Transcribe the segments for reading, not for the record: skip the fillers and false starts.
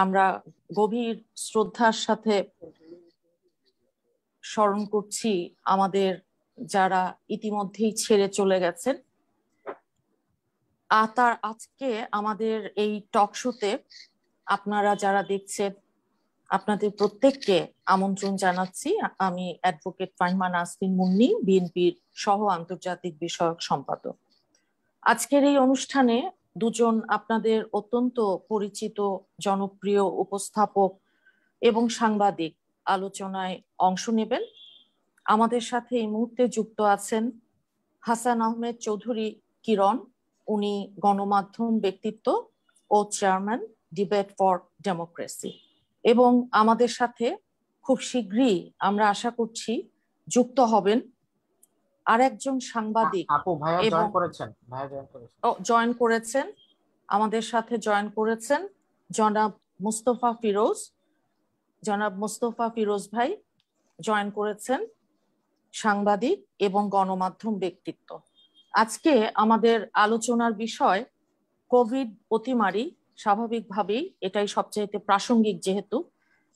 আমরা গভীর শ্রদ্ধার সাথে স্মরণ করছি আমাদের যারা ইতিমধ্যেই ছেড়ে চলে গেছেন। তার আজকে আমাদের এই টক শোতে আপনারা যারা দেখছেন আপনাদের প্রত্যেককে আমন্ত্রণ জানাচ্ছি। আমি অ্যাডভোকেট ফাহিমা নাসরিন মুন্নি, বিএনপির সহ আন্তর্জাতিক বিষয়ক সম্পাদক। আজকের এই অনুষ্ঠানে দুজন আপনাদের অত্যন্ত পরিচিত জনপ্রিয় উপস্থাপক এবং সাংবাদিক আলোচনায় অংশ নেবেন। আমাদের সাথে এই মুহূর্তে যুক্ত আছেন হাসান আহমেদ চৌধুরী কিরণ, উনি গণমাধ্যম ব্যক্তিত্ব ও চেয়ারম্যান ডিবেট ফর ডেমোক্রেসি। এবং আমাদের সাথে খুব শীঘ্রই আমরা আশা করছি যুক্ত হবেন আরেকজন সাংবাদিক এবং জয়েন করেছেন আমাদের সাথে জনাব মুস্তফা ফিরোজ ভাই জয়েন করেছেন, সাংবাদিক এবং গণমাধ্যম ব্যক্তিত্ব। আজকে আমাদের আলোচনার বিষয় কোভিড অতিমারি, স্বাভাবিকভাবেই এটাই সবচেয়ে প্রাসঙ্গিক যেহেতু,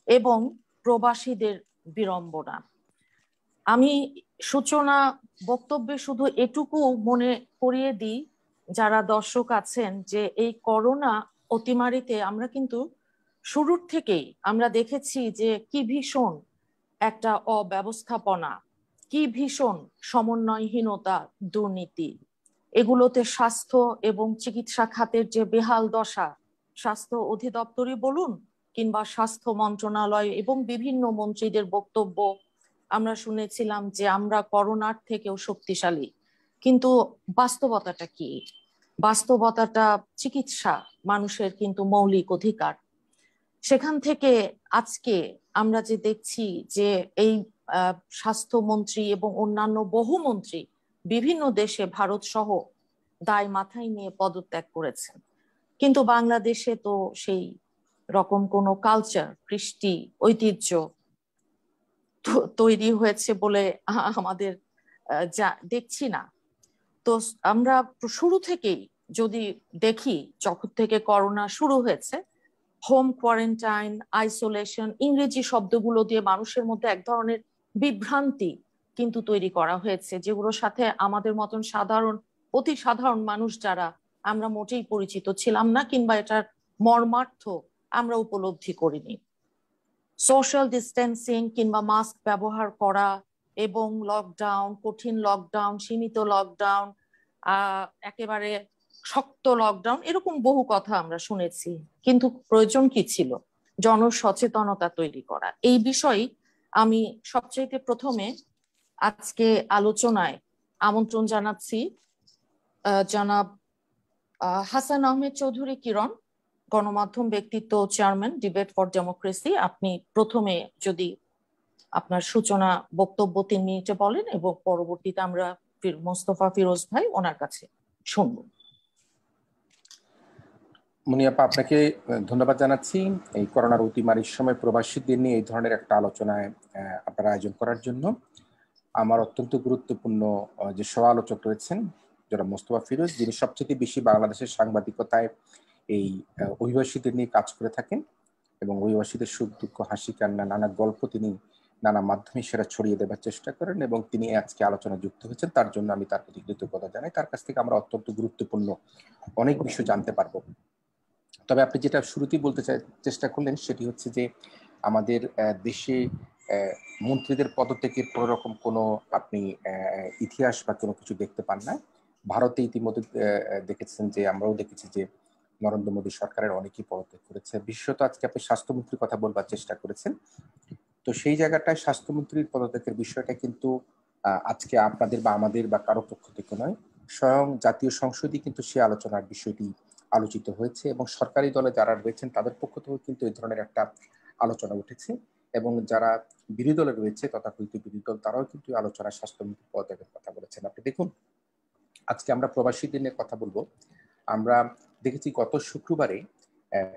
এবং প্রবাসীদের বিড়ম্বনা। আমি সূচনা বক্তব্যে শুধু এটুকু মনে করিয়ে দিই যারা দর্শক আছেন যে এই করোনা অতিমারিতে আমরা কিন্তু শুরুর থেকেই আমরা দেখেছি যে কি ভীষণ একটা অব্যবস্থাপনা, কি ভীষণ সমন্বয়হীনতা, দুর্নীতি, এগুলোতে স্বাস্থ্য এবং চিকিৎসা খাতের যে বেহাল দশা, স্বাস্থ্য অধিদপ্তরই বলুন কিংবা স্বাস্থ্য মন্ত্রণালয় এবং বিভিন্ন মন্ত্রীদের বক্তব্য, আমরা শুনেছিলাম যে আমরা করোনার থেকেও শক্তিশালী। কিন্তু বাস্তবতাটা কি? বাস্তবতাটা চিকিৎসা মানুষের কিন্তু মৌলিক অধিকার। সেখান থেকে আজকে আমরা যে দেখছি যে এই স্বাস্থ্যমন্ত্রী এবং অন্যান্য বহু মন্ত্রী বিভিন্ন দেশে ভারত সহ দায় মাথায় নিয়ে পদত্যাগ করেছেন, কিন্তু বাংলাদেশে তো সেই রকম কোনো কালচার, কৃষ্টি, ঐতিহ্য তৈরি হয়েছে বলে আমাদের যা দেখছি না। তো আমরা শুরু থেকেই যদি দেখি, যখন থেকে করোনা শুরু হয়েছে, হোম কোয়ারেন্টাইন, আইসোলেশন, ইংরেজি শব্দগুলো দিয়ে মানুষের মধ্যে এক ধরনের বিভ্রান্তি কিন্তু তৈরি করা হয়েছে, যেগুলোর সাথে আমাদের মতন অতি সাধারণ মানুষ যারা আমরা মোটেই পরিচিত ছিলাম না, কিংবা এটার মর্মার্থ আমরা উপলব্ধি করিনি। সোশ্যাল ডিস্টেন্সিং কিংবা মাস্ক ব্যবহার করা এবং লকডাউন, কঠিন লকডাউন, সীমিত লকডাউন, একেবারে শক্ত লকডাউন, এরকম বহু কথা আমরা শুনেছি। কিন্তু প্রয়োজন কি ছিল? জনসচেতনতা তৈরি করা। এই বিষয়ে আমি সবচেয়ে প্রথমে আজকে আলোচনায় আমন্ত্রণ জানাচ্ছি জনাব হাসান আহমেদ চৌধুরী কিরণ, গণমাধ্যম ব্যক্তিত্ব, চেয়ারম্যান ডিবেট ফর ডেমোক্রেসি। আপনি প্রথমে যদি আপনার সূচনা বক্তব্য 3 মিনিটে বলেন, এবং পরবর্তীতে আমরা মোস্তফা ফিরোজ ভাই ওনার কাছে শুনব। মুনিয়াপা, আপনাকে ধন্যবাদ জানাচ্ছি এই করোনার অতিমারির সময় প্রবাসীদের নিয়ে এই ধরনের একটা আলোচনায় আপনার আয়োজন করার জন্য। আমার অত্যন্ত গুরুত্বপূর্ণ যে সহ আলোচক রয়েছেন যারা মোস্তফা ফিরোজ, যিনি সবচেয়ে বেশি বাংলাদেশের সাংবাদিকতায় এই অভিবাসীদের নিয়ে কাজ করে থাকেন এবং অভিবাসীদের সুখ দুঃখ, হাসি কান্না, নানা গল্প তিনি নানা মাধ্যমে সেটা ছড়িয়ে দেওয়ার চেষ্টা করেন, এবং তিনি আজকে আলোচনা যুক্ত হয়েছেন। তার জন্য আমি তার প্রতি কৃতজ্ঞতা জানাই। তার কাছ থেকে আমরা অত্যন্ত গুরুত্বপূর্ণ অনেক বিষয় জানতে পারবো। তবে আপনি যেটা শুরুতেই বলতে চেষ্টা করলেন সেটি হচ্ছে যে আমাদের দেশে মন্ত্রীদের পদত্যাগের কোনো রকম কোনো আপনি ইতিহাস বা কোনো কিছু দেখতে পান না। ভারতে ইতিমধ্যে দেখেছেন যে, আমরাও দেখেছি যে নরেন্দ্র মোদী সরকারের অনেকেই পদত্যাগ করেছে। বিশেষত আজকে আপনি স্বাস্থ্যমন্ত্রীর কথা বলবার চেষ্টা করেছেন, তো সেই জায়গাটায় স্বাস্থ্যমন্ত্রীর পদত্যাগের বিষয়টা কিন্তু আজকে আপনাদের বা আমাদের বা কারো পক্ষ থেকে নয়, স্বয়ং জাতীয় সংসদই কিন্তু সে আলোচনার বিষয়টি আলোচিত হয়েছে, এবং সরকারি দলে যারা রয়েছেন তাদের পক্ষ থেকেও কিন্তু এই ধরনের একটা আলোচনা উঠেছে, এবং যারা বিরোধী দলে রয়েছে তথাকথিত বিরোধী দল তারাও কিন্তু আলোচনায় স্বাস্থ্যমন্ত্রী পদত্যাগের কথা বলেছেন। আপনি দেখুন, আজকে আমরা প্রবাসীদের নিয়ে কথা বলবো। আমরা দেখেছি গত শুক্রবারে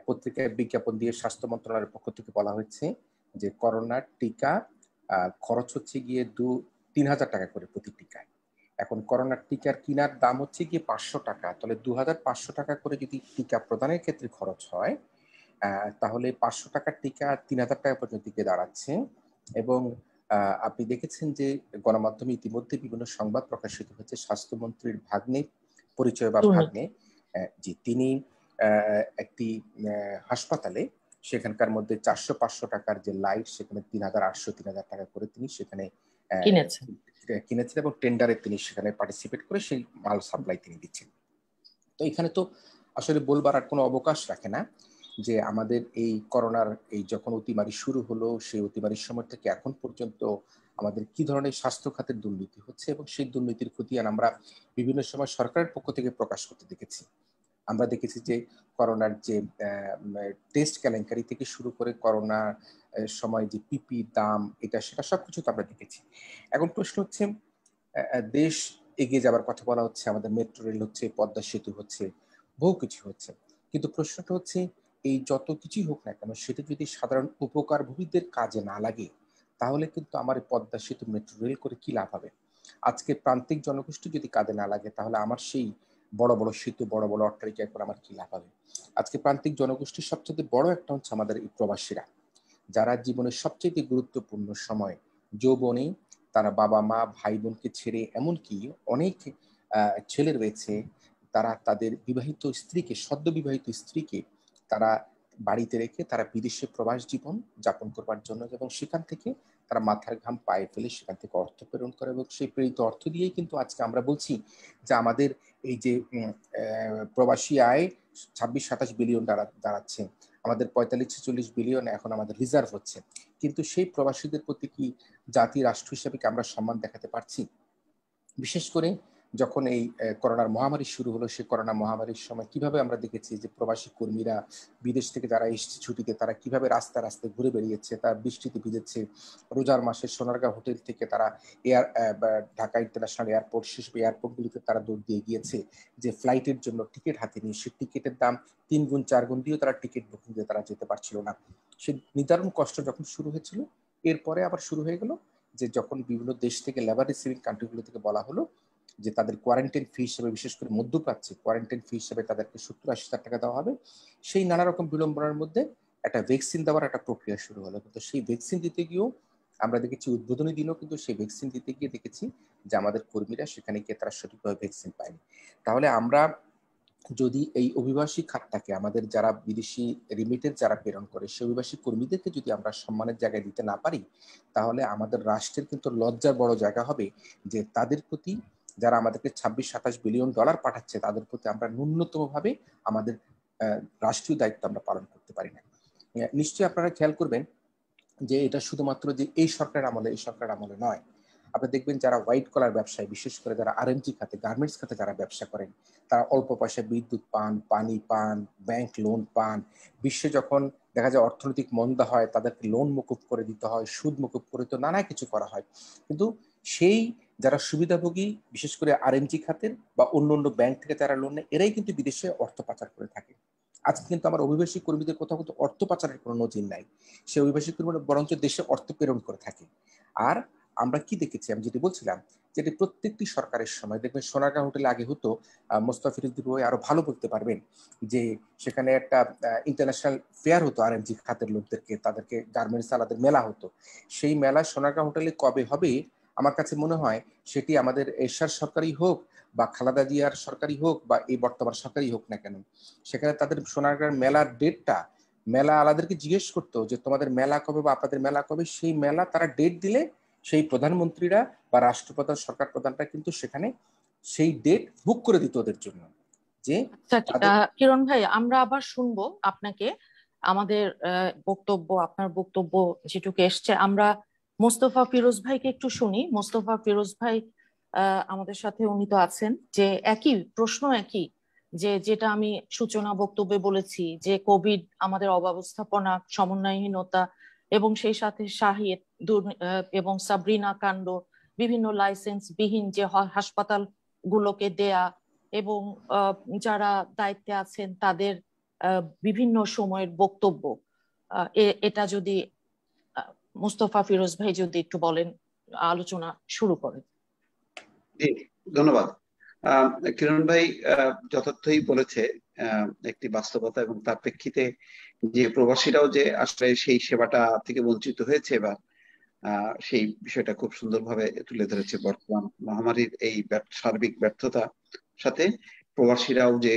পত্রিকায় বিজ্ঞাপন দিয়ে স্বাস্থ্য মন্ত্রণালয়ের পক্ষ থেকে বলা হয়েছে যে করোনার টিকা খরচ হচ্ছে গিয়ে 3,000 টাকা করে প্রতি টিকায়। এখন করোনার টিকার কেনার দাম হচ্ছে গিয়ে 500 টাকা, তাহলে 2,500 টাকা করে যদি টিকা প্রদানের ক্ষেত্রে খরচ হয়, তাহলে 500 টাকার টিকা 3000 টাকা পর্যন্ত গিয়ে দাঁড়াচ্ছে। এবং আপনি দেখেছেন যে গণমাধ্যমে ইতিমধ্যে বিভিন্ন সংবাদ প্রকাশিত হচ্ছে, স্বাস্থ্যমন্ত্রীর ভাগ্নে পরিচয় বা ভাগ্নে যে তিনি একটি হাসপাতালে সেখানকার মধ্যে 400-500 টাকার যে লাইট সেখানে 3800 3000 টাকা করে তিনি সেখানে কিনেছেন এবং টেন্ডারে তিনি সেখানে পার্টিসিপেট করে সেই মাল সাপ্লাই তিনি দিচ্ছেন। তো এখানে তো আসলে বলবার আর কোনো অবকাশ রাখে না যে আমাদের এই করোনার এই যখন অতিমারি শুরু হলো সেই অতিমারির সময় থেকে এখন পর্যন্ত আমাদের কি ধরনের স্বাস্থ্য খাতের দুর্নীতি হচ্ছে এবং সেই দুর্নীতির খতিয়ান আমরা বিভিন্ন সময় সরকারের পক্ষ থেকে প্রকাশ করতে দেখেছি। আমরা দেখেছি যে করোনার যে টেস্ট কেলেঙ্কারি থেকে শুরু করে করোনার সময় যে পিপি দাম এটা সেটা সবকিছু তো আমরা দেখেছি। এখন প্রশ্ন হচ্ছে, দেশ এগিয়ে যাবার কথা বলা হচ্ছে, আমাদের মেট্রো রেল হচ্ছে, পদ্মা সেতু হচ্ছে, বহু কিছু হচ্ছে, কিন্তু প্রশ্নটা হচ্ছে এই যত কিছুই হোক না কেন সেটা যদি সাধারণ উপকারভোগীদের কাজে না লাগে তাহলে কিন্তু আমার পদ্মা সেতু মেট্রো রেল করে কি লাভ হবে? আজকে প্রান্তিক জনগোষ্ঠী যদি কাজে না লাগে তাহলে আমার সেই বড় বড় সেতু বড় বড় অট্টালিকা করে আমার কি লাভ হবে? আজকে প্রান্তিক জনগোষ্ঠীর সবচেয়ে বড় একটা হচ্ছে আমাদের এই প্রবাসীরা, যারা জীবনের সবচেয়ে গুরুত্বপূর্ণ সময় যৌবনে তারা বাবা মা ভাই বোনকে ছেড়ে, এমনকি অনেক ছেলে রয়েছে তারা তাদের বিবাহিত স্ত্রীকে, সদ্য বিবাহিত স্ত্রীকে তারা বাড়িতে রেখে তারা বিদেশে প্রবাস জীবন যাপন করবার জন্য, এবং সেখান থেকে তারা মাথার ঘাম পায়ে ফেলে সেখান থেকে অর্থ প্রেরণ করে, এবং সেই প্রেরিত অর্থ দিয়েই কিন্তু আজকে আমরা বলছি যে আমাদের এই যে প্রবাসী আয় 26-27 বিলিয়ন দাঁড়াচ্ছে, আমাদের 45-46 বিলিয়ন এখন আমাদের রিজার্ভ হচ্ছে, কিন্তু সেই প্রবাসীদের প্রতি কি জাতি রাষ্ট্র হিসেবে কি আমরা সম্মান দেখাতে পারছি? বিশেষ করে যখন এই করোনার মহামারী শুরু হলো, সেই করোনা মহামারীর সময় কিভাবে আমরা দেখেছি যে প্রবাসী কর্মীরা বিদেশ থেকে যারা এসছে ছুটিতে তারা কিভাবে রাস্তায় রাস্তায় ঘুরে বেরিয়েছে, তারা বৃষ্টিতে ভিজেছে, রোজার মাসে সোনারগাঁও হোটেল থেকে তারা ঢাকা ইন্টারন্যাশনাল এয়ারপোর্ট সেসব এয়ারপোর্টগুলিতে তারা দৌড় দিয়ে গিয়েছে যে ফ্লাইটের জন্য টিকিট হাতে নিয়ে, সেই টিকিটের দাম 3 গুণ 4 গুণ দিয়েও তারা টিকিট বুকিং দিয়ে তারা যেতে পারছিল না। সে নিদারুণ কষ্ট যখন শুরু হয়েছিল, এরপরে আবার শুরু হয়ে গেল যে যখন বিভিন্ন দেশ থেকে লেবার রিসিভিং কান্ট্রিগুলো থেকে বলা হলো যে তাদের কোয়ারেন্টাইন ফি হিসেবে, বিশেষ করে মধ্যপ্রাচ্যে কোয়ারেন্টাইন ফি হিসেবে তাদেরকে 70-80 হাজার টাকা দেওয়া হবে, সেই নানা রকম বিড়ম্বনার মধ্যে একটা ভ্যাকসিন দেওয়ার একটা প্রক্রিয়া শুরু হলো। কিন্তু সেই ভ্যাকসিন দিতে গিয়েও আমরা দেখেছি, উদ্বোধনী দিনও কিন্তু সেই ভ্যাকসিন দিতে গিয়ে দেখেছি যে আমাদের কর্মীরা সেখানে গিয়ে তারা সঠিকভাবে ভ্যাকসিন পায়নি। তাহলে আমরা যদি এই অভিবাসী খাতটাকে, আমাদের যারা বিদেশি রিমিটেড যারা প্রেরণ করে সেই অভিবাসী কর্মীদেরকে যদি আমরা সম্মানের জায়গায় দিতে না পারি, তাহলে আমাদের রাষ্ট্রের কিন্তু লজ্জার বড় জায়গা হবে যে তাদের প্রতি, যারা আমাদেরকে 26-27 বিলিয়ন ডলার পাঠাচ্ছে, তাদের প্রতি আমরা ন্যূনতম ভাবে আমাদের রাষ্ট্রীয় দায়িত্ব আমরা পালন করতে পারি না। নিশ্চয়ই আপনারা খেয়াল করবেন যে এটা শুধুমাত্র যে এই সরকারের আমলে, এই সরকারের আমলে নয়। আপনি দেখবেন যারা হোয়াইট কলার ব্যবসায়ী, বিশেষ করে যারা আরএমজি খাতে, গার্মেন্টস খাতে যারা ব্যবসা করেন, তারা অল্প পয়সায় বিদ্যুৎ পান, পানি পান, ব্যাংক লোন পান। বিশ্বে যখন দেখা যায় অর্থনৈতিক মন্দা হয়, তাদেরকে লোন মকুব করে দিতে হয়, সুদ মকুব করে তো নানা কিছু করা হয়, কিন্তু সেই যারা সুবিধাভোগী, বিশেষ করে আরএমজি খাতের বা অন্য অন্য ব্যাংক থেকে যারা লোন নেয়, এরাই কিন্তু বিদেশে অর্থ পাচার করে থাকে। আজকে কিন্তু আমার অভিবাসী কর্মীদের কোথাও কিন্তু অর্থ পাচারের কোনো নজির নাই। সে অভিবাসী কর্মীরা বরঞ্চ দেশে অর্থ প্রেরণ করে থাকে। আর আমরা কি দেখেছি, আমি যেটি বলছিলাম, যেটি প্রত্যেকটি সরকারের সময় দেখবেন, সোনারগাঁও হোটেলে আগে হতো, মোস্তাফিজুর ভাই আরো ভালো বলতে পারবেন, যে সেখানে একটা ইন্টারন্যাশনাল ফেয়ার হতো আরএমজি খাতের লোকদেরকে, তাদেরকে গার্মেন্টস আলাদের মেলা হতো। সেই মেলা সোনারগাঁও হোটেলে কবে হবে? আমার কাছে মনে হয় সেটি আমাদের এরশাদ সরকারই হোক বা খালেদা জিয়ার সরকারই হোক বা এই বর্তমান সরকারই হোক না কেন, সেখানে তাদের সোনারগাঁও মেলার ডেটটা, মেলা আলাদেরকে জিজ্ঞেস করতো যে তোমাদের মেলা কবে বা আপনাদের মেলা কবে, সেই মেলা তারা ডেট দিলে সেই প্রধানমন্ত্রীরা বা রাষ্ট্রপ্রধান, সরকার প্রধানরা কিন্তু সেখানে সেই ডেট বুক করে দিত ওদের জন্য। যে কিরণ ভাই, আমরা আবার শুনবো আপনাকে। আমাদের বক্তব্য, আপনার বক্তব্য যেটুকু এসছে, আমরা মোস্তফা ফিরোজ ভাইকে একটু শুনি। মোস্তফা ফিরোজ ভাই আমাদের সাথে, উনি তো আছেন, যে একই প্রশ্ন, একই যেটা আমি সূচনা বক্তব্যে বলেছি, যে কোভিড আমাদের অব্যবস্থাপনা, সমন্বয়হীনতা এবং সেই সাথে শাহিদ এবং সাবরিনা কাণ্ড, বিভিন্ন লাইসেন্স বিহীন যে হাসপাতাল গুলোকে দেয়া, এবং যারা দায়িত্বে আছেন তাদের বিভিন্ন সময়ের বক্তব্য, এটা যদি মুস্তফা ফিরোজ ভাই যদি একটু বলেন, আলোচনা শুরু করেন। জি, ধন্যবাদ। কিরণ ভাই যথার্থই বলেছে একটি বাস্তবতা, এবং তার প্রেক্ষিতে যে প্রবাসীরাও যে আসলে সেই সেবাটা থেকে বঞ্চিত হয়েছে এবার, সেই বিষয়টা খুব সুন্দরভাবে তুলে ধরেছে। বর্তমান মহামারীর এই সার্বিক ব্যর্থতা সাথে প্রবাসীরাও যে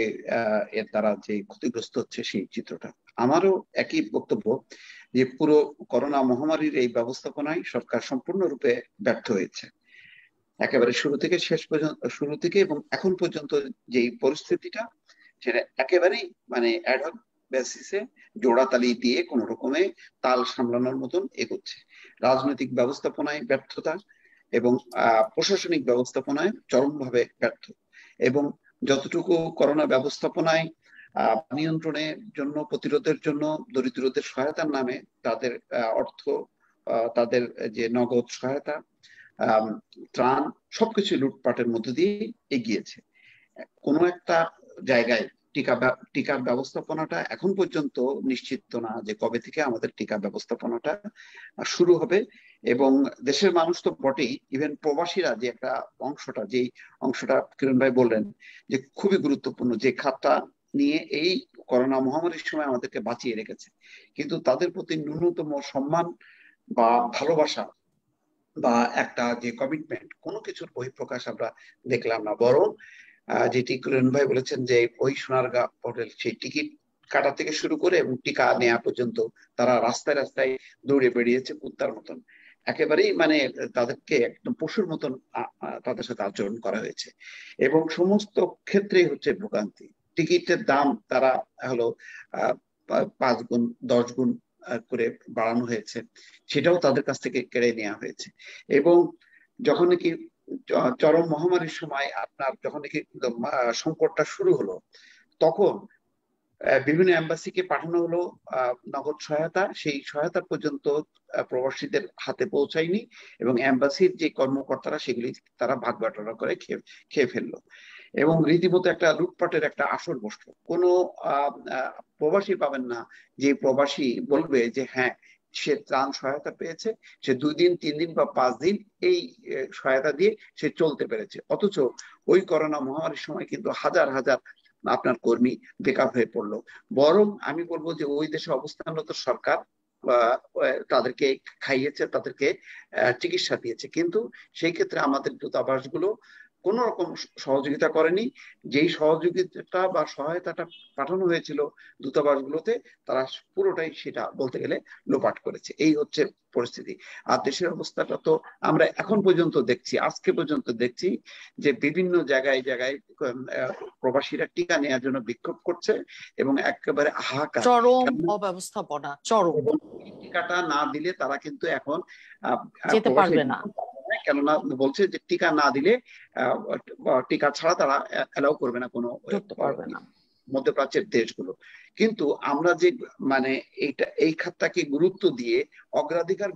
এর দ্বারা যে ক্ষতিগ্রস্ত হচ্ছে সেই চিত্রটা। আমারও একই বক্তব্য যে পুরো করোনা মহামারীর এই ব্যবস্থাপনায় সরকার সম্পূর্ণরূপে ব্যর্থ হয়েছে। একেবারে শুরু থেকে শেষ পর্যন্ত, শুরু থেকে এবং এখন পর্যন্ত যে পরিস্থিতিটা, সেটা একেবারেই মানে অ্যাডহক বেসিসে জোড়াতালি দিয়ে কোন রকমে তাল সামলানোর মতন এগোচ্ছে। রাজনৈতিক ব্যবস্থাপনায় ব্যর্থতা এবং প্রশাসনিক ব্যবস্থাপনায় চরমভাবে ব্যর্থ। এবং যতটুকু করোনা ব্যবস্থাপনায় নিয়ন্ত্রণের জন্য, প্রতিরোধের জন্য দরিদ্রদের সহায়তার নামে তাদের অর্থ, তাদের যে নগদ সহায়তা, ত্রাণ, সবকিছু লুটপাটের মধ্য দিয়ে এগিয়েছে। কোনো একটা জায়গায় টিকার ব্যবস্থাপনাটা এখন পর্যন্ত নিশ্চিত না যে কবে থেকে আমাদের টিকা ব্যবস্থাপনাটা শুরু হবে। এবং দেশের মানুষ তো বটেই, ইভেন প্রবাসীরা যে একটা অংশটা, যেই অংশটা কিরণ ভাই বললেন যে খুবই গুরুত্বপূর্ণ, যে খাতটা নিয়ে এই করোনা মহামারীর সময় আমাদেরকে বাঁচিয়ে রেখেছে, কিন্তু তাদের প্রতি ন্যূনতম সম্মান বা ভালোবাসা বা একটা যে কমিটমেন্ট, কোনো কিছুর বহিঃপ্রকাশ আমরা দেখলাম না। বরং যেটি কিরণ ভাই বলেছেন যে ওই সোনারগাঁ হোটেল, সেই টিকিট কাটা থেকে শুরু করে এবং টিকা নেওয়া পর্যন্ত তারা রাস্তায় রাস্তায় দৌড়ে বেরিয়েছে কুত্তার মতন। একেবারেই মানে তাদেরকে একদম পশুর মতন তাদের সাথে আচরণ করা হয়েছে, এবং সমস্ত ক্ষেত্রেই হচ্ছে ভোগান্তি। টিকিটের দাম তারা হলো 5 গুণ 10 গুণ করে বাড়ানো হয়েছে, সেটাও তাদের কাছ থেকে কেড়ে নেওয়া হয়েছে। এবং যখন নাকি চরম মহামারীর সময় আপনার যখন নাকি সংকটটা শুরু হলো, তখন বিভিন্ন এম্বাসিকে পাঠানো হলো নগদ সহায়তা, সেই সহায়তা পর্যন্ত প্রবাসীদের হাতে পৌঁছায়নি, এবং এম্বাসির যে কর্মকর্তারা সেগুলি তারা ভাগ বাটোয়ারা করে খেয়ে ফেললো, এবং রীতিমতো একটা লুটপাটের একটা আসর বসলো। কোনো প্রবাসী পাবেন না যে প্রবাসী বলবে যে হ্যাঁ সে ত্রাণ সহায়তা পেয়েছে, সে 2 দিন 3 দিন বা 5 দিন এই সহায়তা দিয়ে সে চলতে পেরেছে। অথচ ওই করোনা মহামারীর সময় কিন্তু হাজার হাজার আপনার কর্মী বেকার হয়ে পড়লো। বরং আমি বলবো যে ওই দেশে অবস্থানরত সরকার তাদেরকে খাইয়েছে, তাদেরকে চিকিৎসা দিয়েছে, কিন্তু সেই ক্ষেত্রে আমাদের দূতাবাসগুলো কোন রকম সহযোগিতা করেনি। যেই সহযোগিতা বা সহায়তাটা পাঠানো হয়েছিল দূতাবাসগুলোতে, তারা পুরোটাই সেটা বলতে গেলে লোপাট করেছে। এই হচ্ছে পরিস্থিতি। আর দেশের অবস্থাটা তো আমরা এখন পর্যন্ত দেখছি, আজকে পর্যন্ত দেখছি যে বিভিন্ন জায়গায় জায়গায় প্রবাসীরা টিকা নেওয়ার জন্য বিক্ষোভ করছে, এবং একেবারে হাহাকার, চরম অব্যবস্থাপনা, চরম। টিকাটা না দিলে তারা কিন্তু এখন যেতে পারবে না, কেননা বলছে যে টিকা না দিলে টিকা ছাড়া তারা অ্যালাউ করবে না কোনো মধ্যপ্রাচ্যের দেশগুলো। কিন্তু আমরা যে মানে এই খাতটাকে গুরুত্ব দিয়ে অগ্রাধিকার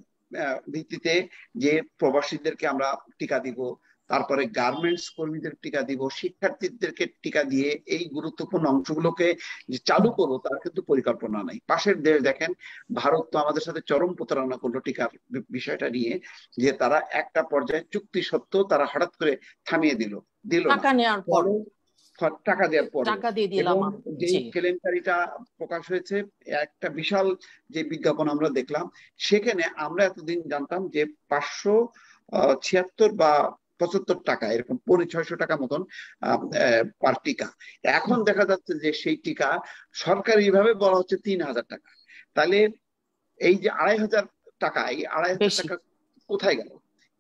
ভিত্তিতে যে প্রবাসীদেরকে আমরা টিকা দিব, তারপরে গার্মেন্টস কর্মীদের টিকা দিব, শিক্ষার্থীদেরকে টিকা দিয়ে এই গুরুত্বপূর্ণ অংশগুলোকে চালু করবো, তার কিন্তু পরিকল্পনা নাই। পাশের দেশ দেখেন, ভারত তো আমাদের সাথে চরম প্রতারণা করলো টিকার বিষয়টা নিয়ে, যে তারা একটা পর্যায়ে চুক্তি সত্ত্বেও তারা হঠাৎ করে থামিয়ে দিল টাকা নেওয়ার পর, টাকা দেওয়ার পর, টাকা দিয়ে দিলাম। যে কেলেঙ্কারিটা প্রকাশ হয়েছে, একটা বিশাল যে বিজ্ঞাপন আমরা দেখলাম, সেখানে আমরা এতদিন জানতাম যে 576 বা 75 টাকা, এরকম 650 টাকা মতন পার টিকা। এখন দেখা যাচ্ছে যে সেই টিকা সরকারি ভাবে বলা হচ্ছে 3000 টাকা। তাহলে এই যে 2500 টাকা, এই 2500 টাকা কোথায় গেল?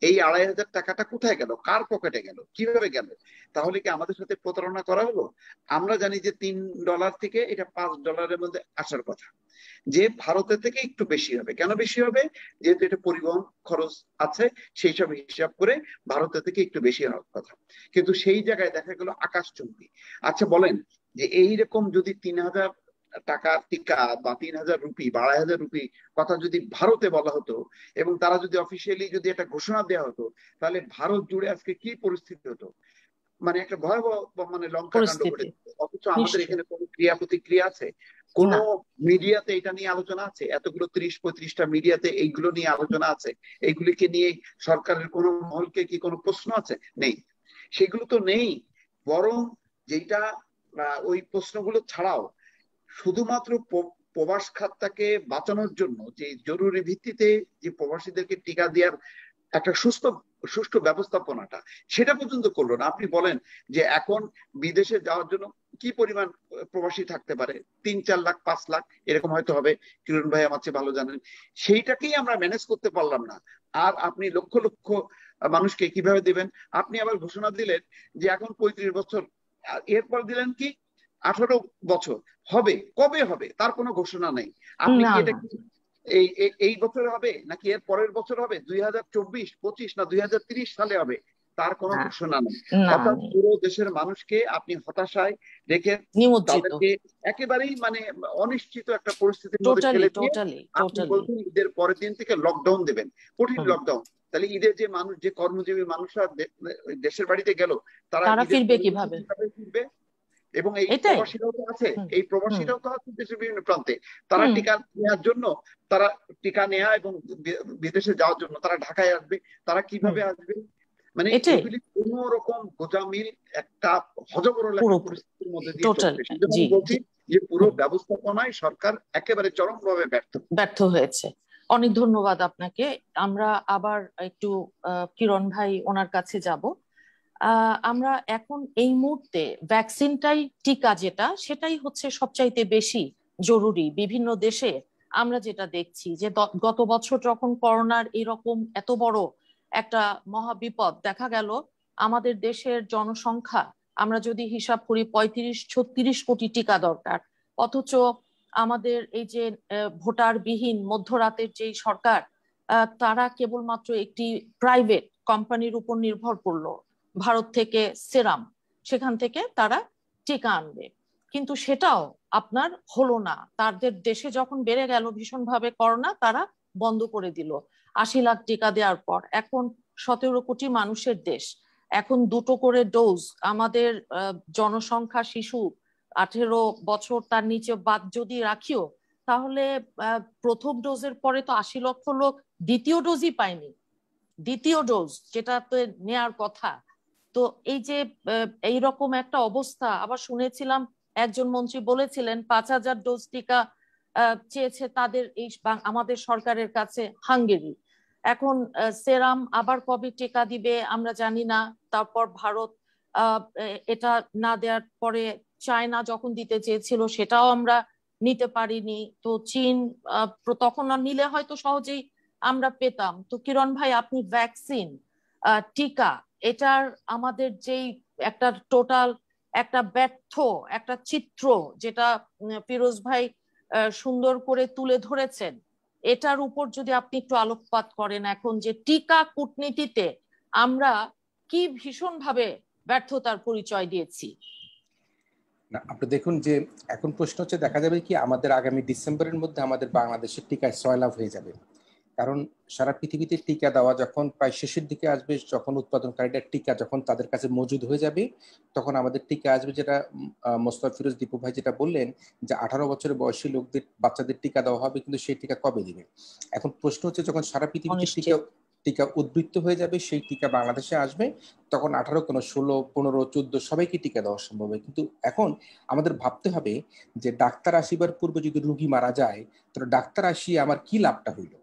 এই 2500 টাকাটা কোথায় গেল? কার পকেটে গেল? কিভাবে গেল? তাহলে কি আমাদের সাথে প্রতারণা করা হলো? আমরা জানি যে $3 থেকে এটা $5 মধ্যে আসার কথা, যে ভারতের থেকে একটু বেশি হবে। কেন বেশি হবে? যেহেতু এটা পরিবহন খরচ আছে, সেই সব হিসাব করে ভারতের থেকে একটু বেশি হওয়ার কথা, কিন্তু সেই জায়গায় দেখা গেল আকাশচুম্বী। আচ্ছা বলেন, যে এইরকম যদি 3000 টাকার টিকা বা 3000 রুপি বা 2500 রুপি কথা যদি ভারতে বলা হতো, এবং তারা যদি অফিসিয়ালি যদি একটা ঘোষণা দেওয়া হতো, তাহলে ভারত জুড়ে আজকে কি পরিস্থিতি হতো? মানে একটা ভয়াবহ মানে লঙ্কাকাণ্ড ঘটে। অথচ আমাদের এখানে কোনো ক্রিয়া প্রতিক্রিয়া আছে? কোন মিডিয়াতে এটা নিয়ে আলোচনা আছে? এতগুলো 30-35টা মিডিয়াতে এইগুলো নিয়ে আলোচনা আছে? এইগুলিকে নিয়ে সরকারের কোনো মহলকে কি কোনো প্রশ্ন আছে? নেই, সেগুলো তো নেই। বরং যেটা ওই প্রশ্নগুলো ছাড়াও শুধুমাত্র প্রবাস খাতটাকে বাঁচানোর জন্য যে জরুরি ভিত্তিতে যে প্রবাসীদেরকে টিকা দেওয়ার একটা সুষ্ঠু ব্যবস্থাপনাটা সেটা পর্যন্ত করলো না। আপনি বলেন যে এখন বিদেশে যাওয়ার জন্য কি পরিমাণ প্রবাসী থাকতে পারে, 3-4 লাখ 5 লাখ এরকম হয়তো হবে, কিরণ ভাই আমার চেয়ে ভালো জানেন। সেইটাকেই আমরা ম্যানেজ করতে পারলাম না। আর আপনি লক্ষ লক্ষ মানুষকে কিভাবে দিবেন? আপনি আবার ঘোষণা দিলেন যে এখন 35 বছর, এরপর দিলেন কি 18 বছর হবে, কবে হবে তার কোনো ঘোষণা নেই। আপনি কি এটা এই বছর হবে নাকি এর পরের বছর হবে, 2024-25 না 2030 সালে হবে, তার কোনো ঘোষণা নেই। অর্থাৎ পুরো দেশের মানুষকে আপনি হতাশায় রেখে তাদেরকে একেবারেই মানে অনিশ্চিত একটা পরিস্থিতির মধ্যে ফেলে দিয়ে আপনি বলছেন ঈদের পরের দিন থেকে লকডাউন দেবেন, কঠিন লকডাউন। তাহলে ঈদের যে মানুষ, যে কর্মজীবী মানুষরা দেশের বাড়িতে গেল, তারা ফিরবে কিভাবে ফিরবে? এবং এই প্রবাসীরাও তো আছে, এই প্রবাসীরাও তো আছে দেশের বিভিন্ন প্রান্তে। তারা টিকা নেওয়ার জন্য, তারা টিকা নেওয়া এবং বিদেশে যাওয়ার জন্য তারা ঢাকায় আসবে, তারা কিভাবে আসবে? মানে এগুলি কোন রকম গোজামিল একটা হজবরল পরিস্থিতির মধ্যে দিয়ে চলছে। সেজন্য বলছি যে পুরো ব্যবস্থাপনায় সরকার একেবারে চরমভাবে ব্যর্থ হয়েছে। অনেক ধন্যবাদ আপনাকে। আমরা আবার একটু কিরণ ভাই ওনার কাছে যাব। আমরা এখন এই মুহূর্তে ভ্যাকসিনটাই, টিকা যেটা, সেটাই হচ্ছে সবচাইতে বেশি জরুরি। বিভিন্ন দেশে আমরা যেটা দেখছি যে গত বছর যখন করোনার এরকম এত বড় একটা মহাবিপদ দেখা গেল, আমাদের দেশের জনসংখ্যা আমরা যদি হিসাব করি 35-36 কোটি টিকা দরকার, অথচ আমাদের এই যে ভোটারবিহীন মধ্যরাতের যেই সরকার, তারা কেবলমাত্র একটি প্রাইভেট কোম্পানির উপর নির্ভর করলো, ভারত থেকে সেরাম, সেখান থেকে তারা টিকা আনবে, কিন্তু সেটাও আপনার হলো না। তাদের দেশে যখন বেড়ে গেল ভীষণভাবে করোনা, তারা বন্ধ করে দিল 80 লাখ টিকা দেওয়ার পর। এখন 17 কোটি মানুষের দেশ, এখন 2টো করে ডোজ। আমাদের জনসংখ্যা, শিশু 18 বছর তার নিচে বাদ যদি রাখিও, তাহলে প্রথম ডোজের পরে তো 80 লক্ষ লোক দ্বিতীয় ডোজই পায়নি, দ্বিতীয় ডোজ যেটাতে নেয়ার কথা। তো এই যে এইরকম একটা অবস্থা, আবার শুনেছিলাম একজন মন্ত্রী বলেছিলেন 5000 ডোজ টিকা চেয়েছে তাদের এই আমাদের সরকারের কাছে হাঙ্গেরি। এখন সেরাম আবার কবে টিকা দিবে আমরা জানি না। তারপর ভারত এটা না দেওয়ার পরে চায়না যখন দিতে চেয়েছিল সেটাও আমরা নিতে পারিনি। তো চীন তখন নিলে হয়তো সহজেই আমরা পেতাম। তো কিরণ ভাই, আপনি ভ্যাকসিন, টিকা, এটার আমাদের যেই একটা টোটাল একটা ব্যর্থ একটা চিত্র, যেটা ফিরোজ ভাই সুন্দর করে তুলে ধরেছেন, এটার উপর যদি আপনি একটু আলোকপাত করেন, এখন যে টিকা কূটনীতিতে আমরা কি ভীষণভাবে ব্যর্থতার পরিচয় দিয়েছি। না, আপনি দেখুন যে এখন প্রশ্ন হচ্ছে, দেখা যাবে কি আমাদের আগামী ডিসেম্বরের মধ্যে আমাদের বাংলাদেশের টিকায় সয়লাভ হয়ে যাবে। কারণ সারা পৃথিবীতে টিকা দেওয়া যখন প্রায় শেষের দিকে আসবে, যখন উৎপাদনকারীদের টিকা যখন তাদের কাছে মজুদ হয়ে যাবে, তখন আমাদের টিকা আসবে। যেটা মোস্তফা ফিরোজ দীপু ভাই যেটা বললেন যে 18 বছরের বয়সী লোকদের, বাচ্চাদের টিকা দেওয়া হবে, কিন্তু সেই টিকা কবে দিবে? এখন প্রশ্ন হচ্ছে, যখন সারা পৃথিবীতে টিকা উদ্বৃত্ত হয়ে যাবে, সেই টিকা বাংলাদেশে আসবে, তখন 18 কেন 16, 15, 14 সবাইকে টিকা দেওয়া সম্ভব হবে। কিন্তু এখন আমাদের ভাবতে হবে যে ডাক্তার আসিবার পূর্বে যদি রোগী মারা যায়, তাহলে ডাক্তার আসিয়ে আমার কি লাভটা হইল?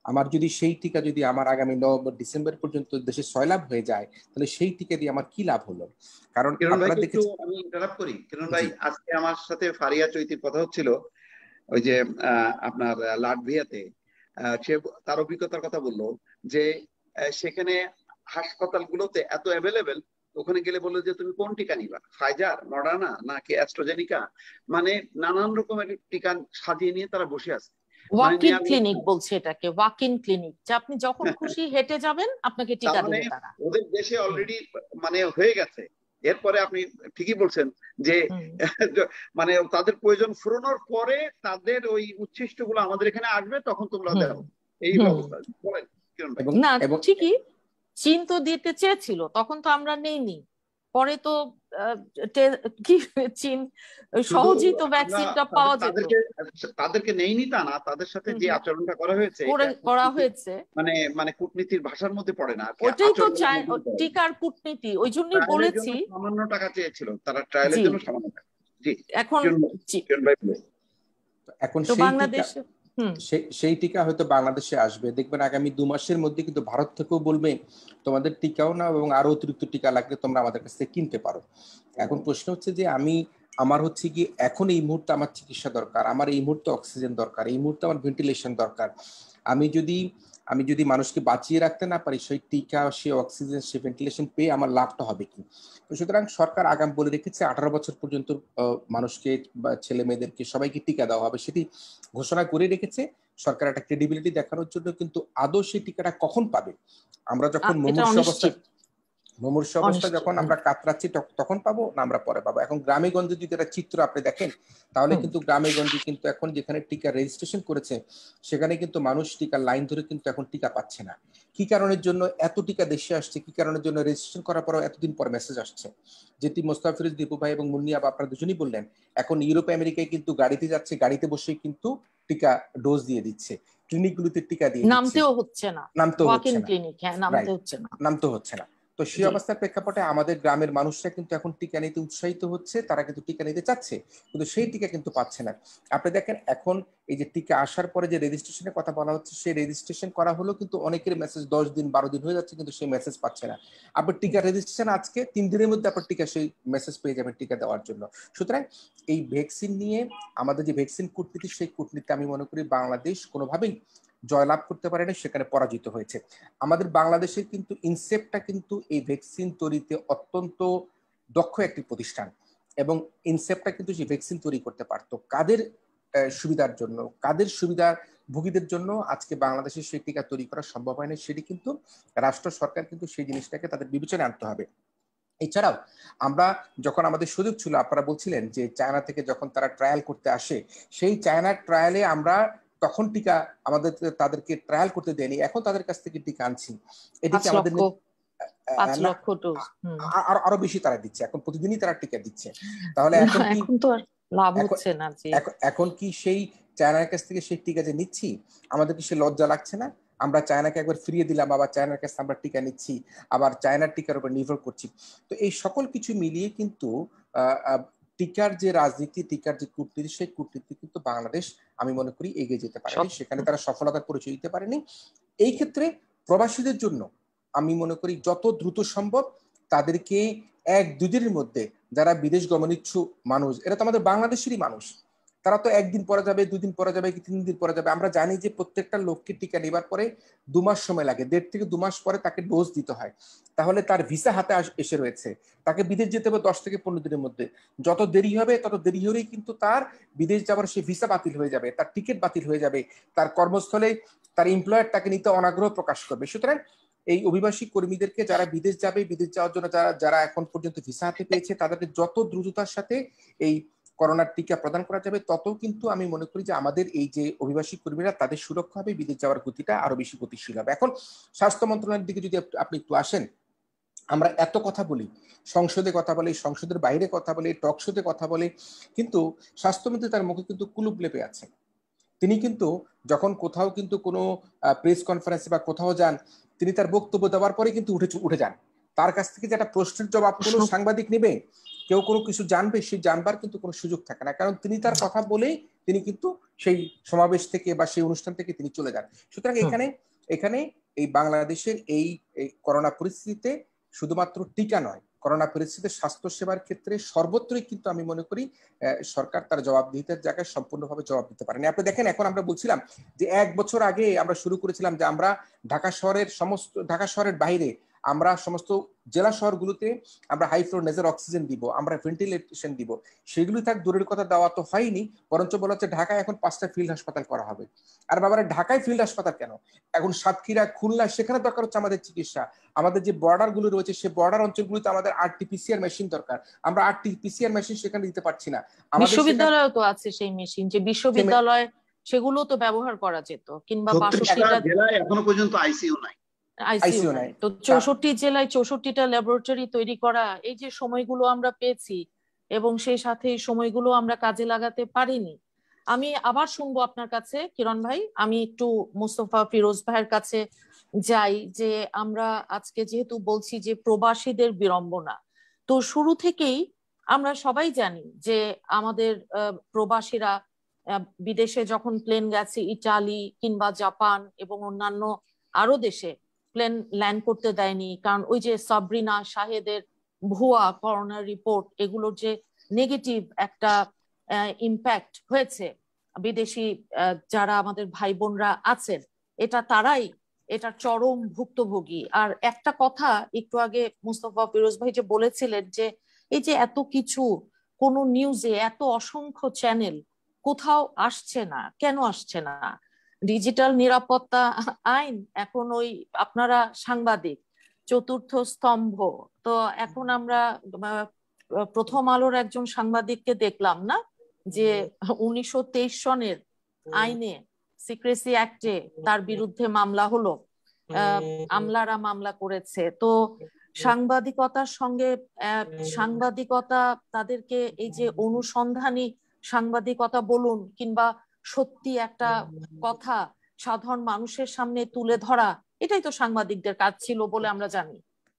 আমার যদি সেই টিকা যদি আমার আগামী নভেম্বর ডিসেম্বর পর্যন্ত দেশে সয়লাভ হয়ে যায়, তাহলে সেই টিকা দিয়ে আমার কি লাভ হলো? কারণ আমি ইন্টারাপ্ট করি কিরণ ভাই, আজকে আমার সাথে ফারিয়া চৈতির কথা হচ্ছিল, ওই যে আপনার লাটভিয়াতে, সে তার অভিজ্ঞতার কথা বললো যে সেখানে হাসপাতালগুলোতে এত অ্যাভেলেবেল, ওখানে গেলে বললো যে তুমি কোন টিকা নিবা, ফাইজার, মডার্না নাকি অ্যাস্ট্রাজেনিকা, মানে নানান রকমের টিকা সাজিয়ে নিয়ে তারা বসে আছে। ওয়াক-ইন ক্লিনিক বলছে এটাকে, ওয়াক-ইন ক্লিনিক, যে আপনি যখন খুশি হেঁটে যাবেন, আপনাকে টিকা দিবে তারা। ওদের দেশে অলরেডি মানে হয়ে গেছে। এরপরে আপনি ঠিকই বলছেন যে মানে তাদের প্রয়োজন ফুরানোর পরে তাদের ওই উচ্ছিষ্ট গুলো আমাদের এখানে আসবে, তখন তোমরা দাও, এই অবস্থা। না ঠিকই, চীন তো দিতে চেয়েছিল, তখন তো আমরা নেইনি। পরে তো কি চীন সহজেই তো ভ্যাকসিনটা পাওয়া যেত। তাদেরকে নেইনি তা না, তাদের সাথে যে আচরণটা করা হয়েছে মানে কূটনীতির ভাষার মধ্যে পড়ে না। ওটাই তো টিকার কূটনীতি, ওই জন্যই বলেছি। সামান্য টাকা চেয়েছিল তারা, ট্রায়ালের জন্য সামান্য টাকা। জি এখন জি, কিরণ ভাই বলুন। এখন তো সেই টিকা বাংলাদেশে সেই টিকা হয়তো বাংলাদেশে আসবে, দেখবেন আগামী 2 মাসের মধ্যে কিন্তু ভারত থেকেও বলবে তোমাদের টিকাও না এবং আরো অতিরিক্ত টিকা লাগলে তোমরা আমাদের কাছ থেকে কিনতে পারো। এখন প্রশ্ন হচ্ছে যে আমার হচ্ছে কি এখন এই মুহূর্তে আমার চিকিৎসা দরকার, আমার এই মুহূর্তে অক্সিজেন দরকার, এই মুহূর্তে আমার ভেন্টিলেশন দরকার। আমি যদি মানুষকে বাঁচিয়ে রাখতে না পারি, সেই টিকা, সে অক্সিজেন, সে ভেন্টিলেশন পেয়ে আমার লাভটা হবে কি? তো সুতরাং সরকার আগাম বলে রেখেছে 18 বছর পর্যন্ত মানুষকে বা ছেলে মেয়েদেরকে সবাইকে টিকা দেওয়া হবে, সেটি ঘোষণা করে রেখেছে সরকার একটা ক্রেডিবিলিটি দেখানোর জন্য। কিন্তু আদৌ সেই টিকাটা কখন পাবে? আমরা যখন এটা অনিশ্চিত। যখন আমরা কাতরাচ্ছি তখন পাবো না আমরা পরে পাবো? এখন গ্রামে গঞ্জে যদি একটা চিত্র আপনি দেখেন, তাহলে কিন্তু গ্রামে গঞ্জে কিন্তু এখন যেখানে টিকা রেজিস্ট্রেশন করেছে সেখানে কিন্তু মানুষ টিকার লাইন ধরে কিন্তু এখন টিকা পাচ্ছে না। কি কারণের জন্য এত টিকা দেশে আসছে? কি কারণের জন্য রেজিস্ট্রেশন করার পরেও এতদিন পর মেসেজ আসছে? যেটি মোস্তাফিজ, দীপু ভাই এবং মুন্নিয়া আপনারা দুজনই বললেন, এখন ইউরোপ আমেরিকায় কিন্তু গাড়িতে যাচ্ছে, গাড়িতে বসে কিন্তু টিকা ডোজ দিয়ে দিচ্ছে, ক্লিনিকগুলোতে টিকা দিয়ে দিচ্ছে, নামতেও হচ্ছে না, নামতেও হচ্ছে না। ক্লিনিক, হ্যাঁ, নামতে হচ্ছে না, নামতে হচ্ছে না। তো সেই অবস্থার প্রেক্ষাপটে আমাদের গ্রামের মানুষরা কিন্তু এখন টিকা নিতে উৎসাহিত হচ্ছে, তারা কিন্তু টিকা নিতে চাচ্ছে, কিন্তু সেই টিকা কিন্তু পাচ্ছে না। আপনি দেখেন এখন এই যে টিকা আসার পরে যে রেজিস্ট্রেশনের কথা বলা হচ্ছে, সেই রেজিস্ট্রেশন করা হলো কিন্তু অনেকের মেসেজ 10 দিন 12 দিন হয়ে যাচ্ছে, কিন্তু সেই মেসেজ পাচ্ছে না। আপনার টিকা রেজিস্ট্রেশন আজকে 3 দিনের মধ্যে আপনার টিকা সেই মেসেজ পেয়ে যাবেন টিকা দেওয়ার জন্য। সুতরাং এই ভ্যাকসিন নিয়ে আমাদের যে ভ্যাকসিন কূটনীতি, সেই কূটনীতি আমি মনে করি বাংলাদেশ কোনোভাবেই জয়লাভ করতে পারেনি, সেখানে পরাজিত হয়েছে। আমাদের বাংলাদেশের কিন্তু ইনসেপ্টটা কিন্তু এই ভ্যাকসিন তৈরিতে অত্যন্ত দক্ষ একটি প্রতিষ্ঠান, এবং ইনসেপ্টটা কিন্তু সেই ভ্যাকসিন তৈরি করতে পারতো। কাদের সুবিধার জন্য, কাদের সুবিধার ভোগীদের জন্য আজকে বাংলাদেশের সেই টিকা তৈরি করা সম্ভব হয়নি, সেটি কিন্তু রাষ্ট্র সরকার কিন্তু সেই জিনিসটাকে তাদের বিবেচনায় আনতে হবে। এছাড়াও আমরা যখন আমাদের সুযোগ ছিল, আপনারা বলছিলেন যে চায়না থেকে যখন তারা ট্রায়াল করতে আসে, সেই চায়নার ট্রায়ালে আমরা তখন টিকা আমাদের তাদেরকে ট্রায়াল করতে দেয়নি, এখন তাদের কাছ থেকে টিকা আনছি। এটিকে আমাদের 5 লক্ষ ডোজ, আরো বেশি তারা দিচ্ছে, এখন প্রতিদিনই তারা টিকা দিচ্ছে। তাহলে এখন তো আর লাভ হচ্ছে না। এখন কি সেই চায়নার কাছ থেকে সেই টিকা যে নিচ্ছি, আমাদের কি সে লজ্জা লাগছে না? আমরা চায়নাকে একবার ফিরিয়ে দিলাম, আবার চায়নার কাছে আমরা টিকা নিচ্ছি, আবার চায়নার টিকার উপর নির্ভর করছি। তো এই সকল কিছু মিলিয়ে কিন্তু টিকার যে রাজনীতি, টিকার যে কূটনীতি, সেই কূটনীতি কিন্তু বাংলাদেশ আমি মনে করি এগিয়ে যেতে পারেনি, সেখানে তারা সফলতার পরিচয় দিতে পারেনি। এই ক্ষেত্রে প্রবাসীদের জন্য আমি মনে করি যত দ্রুত সম্ভব তাদেরকে 1-2 দিনের মধ্যে, যারা বিদেশ গমনিচ্ছু মানুষ, এরা তো আমাদের বাংলাদেশেরই মানুষ, তারা তো 1 দিন পরে যাবে, 2 দিন পরে যাবে, কি 3 দিন পরে যাবে। আমরা জানি যে প্রত্যেকটা লোককে টিকা নেবার পরে 2 মাস সময় লাগে, 1.5 থেকে 2 মাস পরে তাকে ডোজ দিতে হয়। তাহলে তার ভিসা হাতে এসে রয়েছে, তাকে বিদেশ যেতে হবে 10 থেকে 15 দিনের মধ্যে। যত দেরি হবে তত দেরি হলেই কিন্তু তার বিদেশ যাওয়ার সে ভিসা বাতিল হয়ে যাবে, তার টিকিট বাতিল হয়ে যাবে, তার কর্মস্থলে তার এমপ্লয়ার তাকে নিতে অনাগ্রহ প্রকাশ করবে। সুতরাং এই অভিবাসী কর্মীদেরকে যারা বিদেশ যাবে, বিদেশ যাওয়ার জন্য যারা এখন পর্যন্ত ভিসা হাতে পেয়েছে, তাদেরকে যত দ্রুততার সাথে এই করোনার টিকা প্রদান করা যাবে, তত কিন্তু আমি মনে করি যে আমাদের এই যে অভিবাসী কর্মীরা, তাদের সুরক্ষা হবে, বিদেশ যাওয়ার গতিটা আরো বেশি গতিশীল হবে। এখন স্বাস্থ্য মন্ত্রণালয়ের দিকে যদি আপনি একটু আসেন, আমরা এত কথা বলি, সংসদে কথা বলি, সংসদের বাইরে কথা বলি, টক শোতে কথা বলি, কিন্তু স্বাস্থ্যমন্ত্রী তার মুখে কিন্তু কুলুপ লেপে আছে। তিনি কিন্তু যখন কোথাও কিন্তু কোনো প্রেস কনফারেন্সে বা কোথাও যান, তিনি তার বক্তব্য দেওয়ার পরে কিন্তু উঠে যান। তার কাছ থেকে যে একটা প্রশ্নের জবাব কোনো সাংবাদিক নেবে, কেউ কোনো কিছু জানবে, সেই জানবার কিন্তু কোনো সুযোগ থাকে না, কারণ তিনি তার কথা বলেই তিনি কিন্তু সেই সমাবেশ থেকে বা সেই অনুষ্ঠান থেকে তিনি চলে যান। সুতরাং এখানে এই বাংলাদেশের এই করোনা পরিস্থিতিতে শুধুমাত্র টিকা নয়, করোনা পরিস্থিতিতে স্বাস্থ্য সেবার ক্ষেত্রে সর্বত্রই কিন্তু আমি মনে করি সরকার তার জবাবদিহিতার জায়গায় সম্পূর্ণভাবে জবাব দিতে পারেনি। আপনি দেখেন, এখন আমরা বলছিলাম যে 1 বছর আগে আমরা শুরু করেছিলাম যে আমরা ঢাকা শহরের বাইরে আমরা সমস্ত জেলা শহরগুলোতে আমরা হাই ফ্লো নেজাল অক্সিজেন দিব, আমরা ভেন্টিলেশন দিব। সেগুলি থাক দূরের কথা, দেওয়া তো হয়নি, বরঞ্চ বলা হচ্ছে ঢাকায় এখন 5টা ফিল্ড হাসপাতাল করা হবে। আর বাবারে, ঢাকায় ফিল্ড হাসপাতাল কেন? এখন সাতক্ষীরা, খুলনা, সেখানে দরকার হচ্ছে আমাদের চিকিৎসা। আমাদের যে বর্ডার গুলো রয়েছে, সেই বর্ডার অঞ্চলগুলোতে আমাদের RT-PCR মেশিন দরকার, আমরা RT-PCR মেশিন সেখানে দিতে পারছি না। বিশ্ববিদ্যালয় তো আছে সেই মেশিন, যে বিশ্ববিদ্যালয় সেগুলো তো ব্যবহার করা যেত, কিংবা 65টা জেলায় এখনো পর্যন্ত আইসিইউ নাই। তো 64 জেলায় 64টা ল্যাবরেটরি তৈরি করা, এই যে সময়গুলো আমরা পেয়েছি এবং সেই সাথে এই সময়গুলো আমরা কাজে লাগাতে পারিনি। আমি আবার শুনবো আপনার কাছে কিরণ ভাই, আমি একটু মোস্তফা ফিরোজ ভাইয়ের কাছে যাই, যে আমরা আজকে যেহেতু বলছি যে প্রবাসীদের বিড়ম্বনা, তো শুরু থেকেই আমরা সবাই জানি যে আমাদের প্রবাসীরা বিদেশে যখন প্লেন গেছে, ইটালি কিংবা জাপান এবং অন্যান্য আরো দেশে প্লেন ল্যান্ড করতে দেয়নি, কারণ ওই যে সাবরিনা শাহেদের ভুয়া করোনা রিপোর্ট, এগুলোর যে নেগেটিভ একটা ইম্প্যাক্ট হয়েছে বিদেশি যারা আমাদের ভাই বোনরা আছেন, তারাই এটার চরম ভুক্তভোগী। আর একটা কথা একটু আগে মুস্তফা ফিরোজ ভাই যে বলেছিলেন যে এই যে এত কিছু, কোন নিউজে এত অসংখ্য চ্যানেল, কোথাও আসছে না, কেন আসছে না? ডিজিটাল নিরাপত্তা আইন, এখন ওই আপনারা সাংবাদিক, চতুর্থ স্তম্ভ। তো এখন আমরা প্রথম আলোর একজন সাংবাদিককে দেখলাম না যে 1923 সনের আইনে, সিক্রেসি অ্যাক্টে তার বিরুদ্ধে মামলা হলো, আমলারা মামলা করেছে। তো সাংবাদিকতার সঙ্গে সাংবাদিকতা, তাদেরকে এই যে অনুসন্ধানী সাংবাদিকতা বলুন কিংবা সত্যি একটা কথা সাধারণ মানুষের সামনে তুলে ধরা, এটাই তো সাংবাদিকদের কাজ ছিল বলে আমরা জানি।